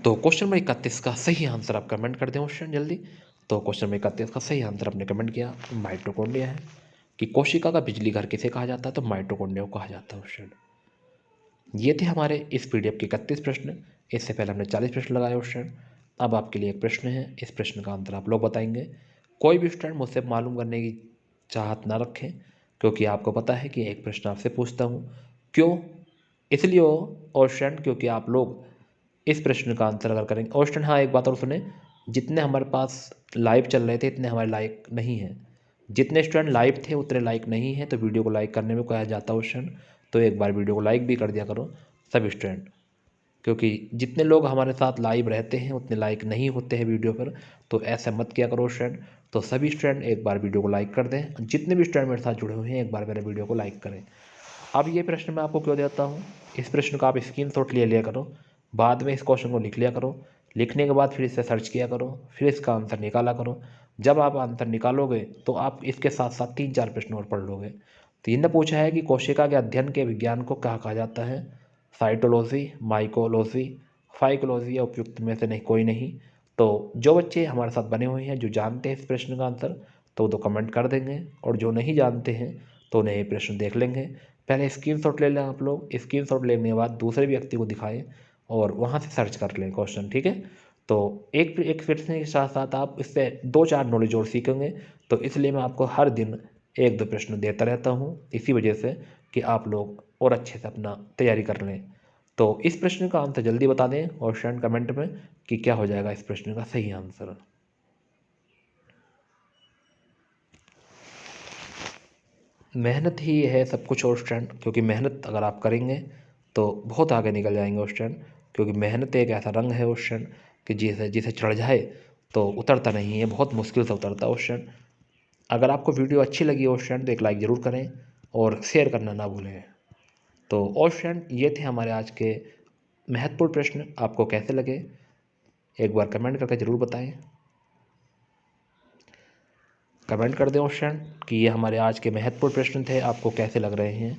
तो क्वेश्चन नंबर 31 का सही आंसर आप कमेंट कर दें क्वेश्चन जल्दी। तो क्वेश्चन नंबर 31 का सही आंसर आपने कमेंट किया, माइटोकॉन्ड्रिया है। कि कोशिका का बिजली घर किसे कहा जाता है? तो माइटोकॉन्ड्रिया को कहा जाता है क्वेश्चन। ये थे हमारे इस PDF के 31 प्रश्न। इससे पहले हमने 40 प्रश्न लगाए क्वेश्चन। अब आपके लिए एक प्रश्न है, इस प्रश्न का आंसर आप लोग बताएंगे। कोई भी स्टूडेंट मुझसे मालूम करने की चाहत ना रखें, क्योंकि आपको पता है कि एक प्रश्न आपसे पूछता हूँ। क्यों? इसलिए और स्टूडेंट क्योंकि आप लोग इस प्रश्न का आंसर अगर करेंगे और स्टूडेंट, हाँ एक बात और सुने, जितने हमारे पास लाइव चल रहे थे इतने हमारे लाइक नहीं हैं। जितने स्टूडेंट लाइव थे उतने लाइक नहीं हैं, तो वीडियो को लाइक करने में कहा जाता है क्वेश्चन, तो एक बार वीडियो को लाइक भी कर दिया करो सभी स्टूडेंट, क्योंकि जितने लोग हमारे साथ लाइव रहते हैं उतने लाइक नहीं होते हैं वीडियो पर, तो ऐसा मत किया करो स्टूडेंट। तो सभी स्टूडेंट एक बार वीडियो को लाइक कर दें, जितने भी स्टूडेंट मेरे साथ जुड़े हुए हैं एक बार मेरे वीडियो को लाइक करें। अब ये प्रश्न मैं आपको क्यों देता हूँ, इस प्रश्न का आप स्क्रीनशॉट ले लिया करो, बाद में इस क्वेश्चन को लिख लिया करो, लिखने के बाद फिर इसे सर्च किया करो, फिर इसका आंसर निकाला करो। जब आप आंसर निकालोगे तो आप इसके साथ साथ 3-4 प्रश्न और पढ़ लोगे। तो इनने पूछा है कि कोशिका के अध्ययन के विज्ञान को क्या कहा जाता है? साइटोलॉजी, माइकोलॉजी, फाइकोलॉजी या उपयुक्त में से नहीं कोई नहीं। तो जो बच्चे हमारे साथ बने हुए हैं जो जानते हैं इस प्रश्न का आंसर तो कमेंट कर देंगे, और जो नहीं जानते हैं तो उन्हें ये प्रश्न देख लेंगे। पहले स्क्रीनशॉट ले लें आप लोग, स्क्रीनशॉट लेने के बाद दूसरे व्यक्ति को दिखाएं और वहाँ से सर्च कर लें क्वेश्चन, ठीक है। तो एक एक प्रश्न के साथ साथ आप इससे 2-4 नॉलेज और सीखेंगे, तो इसलिए मैं आपको हर दिन 1-2 प्रश्न देता रहता हूँ, इसी वजह से कि आप लोग और अच्छे से अपना तैयारी कर लें। तो इस प्रश्न का आंसर जल्दी बता दें और स्टूडेंट कमेंट में कि क्या हो जाएगा इस प्रश्न का सही आंसर। मेहनत ही है सब कुछ और स्टूडेंट, क्योंकि मेहनत अगर आप करेंगे तो बहुत आगे निकल जाएंगे स्टूडेंट, क्योंकि मेहनत एक ऐसा रंग है स्टूडेंट कि जिसे जिसे चढ़ जाए तो उतरता नहीं है, बहुत मुश्किल से उतरता है स्टूडेंट। अगर आपको वीडियो अच्छी लगी स्टूडेंट तो एक लाइक ज़रूर करें और शेयर करना ना भूलें। तो स्टूडेंट ये थे हमारे आज के महत्वपूर्ण प्रश्न, आपको कैसे लगे एक बार कमेंट करके ज़रूर बताएं। कमेंट कर दें क्वेश्चन कि ये हमारे आज के महत्वपूर्ण प्रश्न थे, आपको कैसे लग रहे हैं।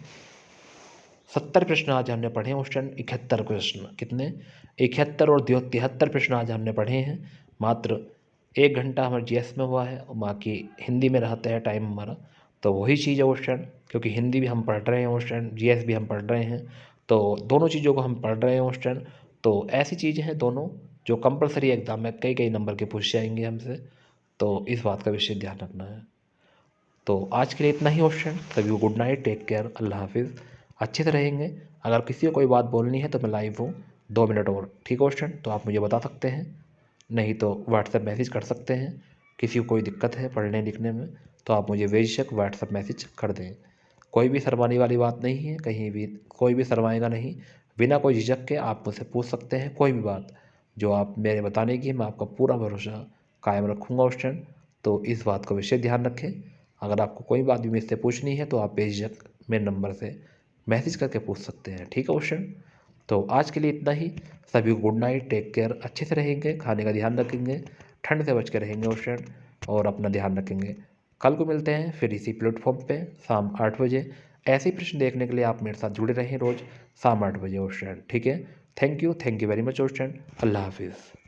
70 प्रश्न आज हमने पढ़े क्वेश्चन, 71 प्रश्न कितने 71 और 73 प्रश्न आज हमने पढ़े हैं। मात्र 1 घंटा हमारे जीएस में हुआ है और बाकी हिंदी में रहता है टाइम हमारा। तो वही चीज़ है क्वेश्चन, क्योंकि हिंदी भी हम पढ़ रहे हैं क्वेश्चन, जीएस भी हम पढ़ रहे हैं, तो दोनों चीज़ों को हम पढ़ रहे हैं क्वेश्चन। तो ऐसी चीज़ें हैं दोनों जो कंपलसरी एग्ज़ाम में कई कई नंबर के पूछ जाएंगे हमसे, तो इस बात का विशेष ध्यान रखना है। तो आज के लिए इतना ही क्वेश्चन। सभी को गुड नाइट, टेक केयर, अल्लाह हाफिज़। अच्छे से रहेंगे। अगर किसी को कोई बात बोलनी है तो मैं लाइव हूँ 2 मिनट और, ठीक है क्वेश्चन, तो आप मुझे बता सकते हैं, नहीं तो व्हाट्सएप मैसेज कर सकते हैं। किसी को कोई दिक्कत है पढ़ने लिखने में तो आप मुझे बेशक व्हाट्सएप मैसेज कर दें। कोई भी शर्माने वाली बात नहीं है, कहीं भी कोई भी शर्माएगा नहीं। बिना कोई झिझक के आप मुझसे पूछ सकते हैं कोई भी बात, जो आप मेरे बताने की मैं आपका पूरा भरोसा कायम रखूँगा क्वेश्चन। तो इस बात का विशेष ध्यान रखें। अगर आपको कोई बात भी मुझसे पूछनी है तो आप बेझिझक मेरे नंबर से मैसेज करके पूछ सकते हैं, ठीक है क्वेश्चन। तो आज के लिए इतना ही। सभी को गुड नाइट, टेक केयर, अच्छे से रहेंगे, खाने का ध्यान रखेंगे, ठंड से बच के रहेंगे क्वेश्चन, और अपना ध्यान रखेंगे। कल को मिलते हैं फिर इसी प्लेटफॉर्म पे शाम 8 बजे। ऐसे ही प्रश्न देखने के लिए आप मेरे साथ जुड़े रहें रोज़ शाम 8 बजे क्वेश्चन, ठीक है। Thank you very much question. अल्लाह हाफिज़।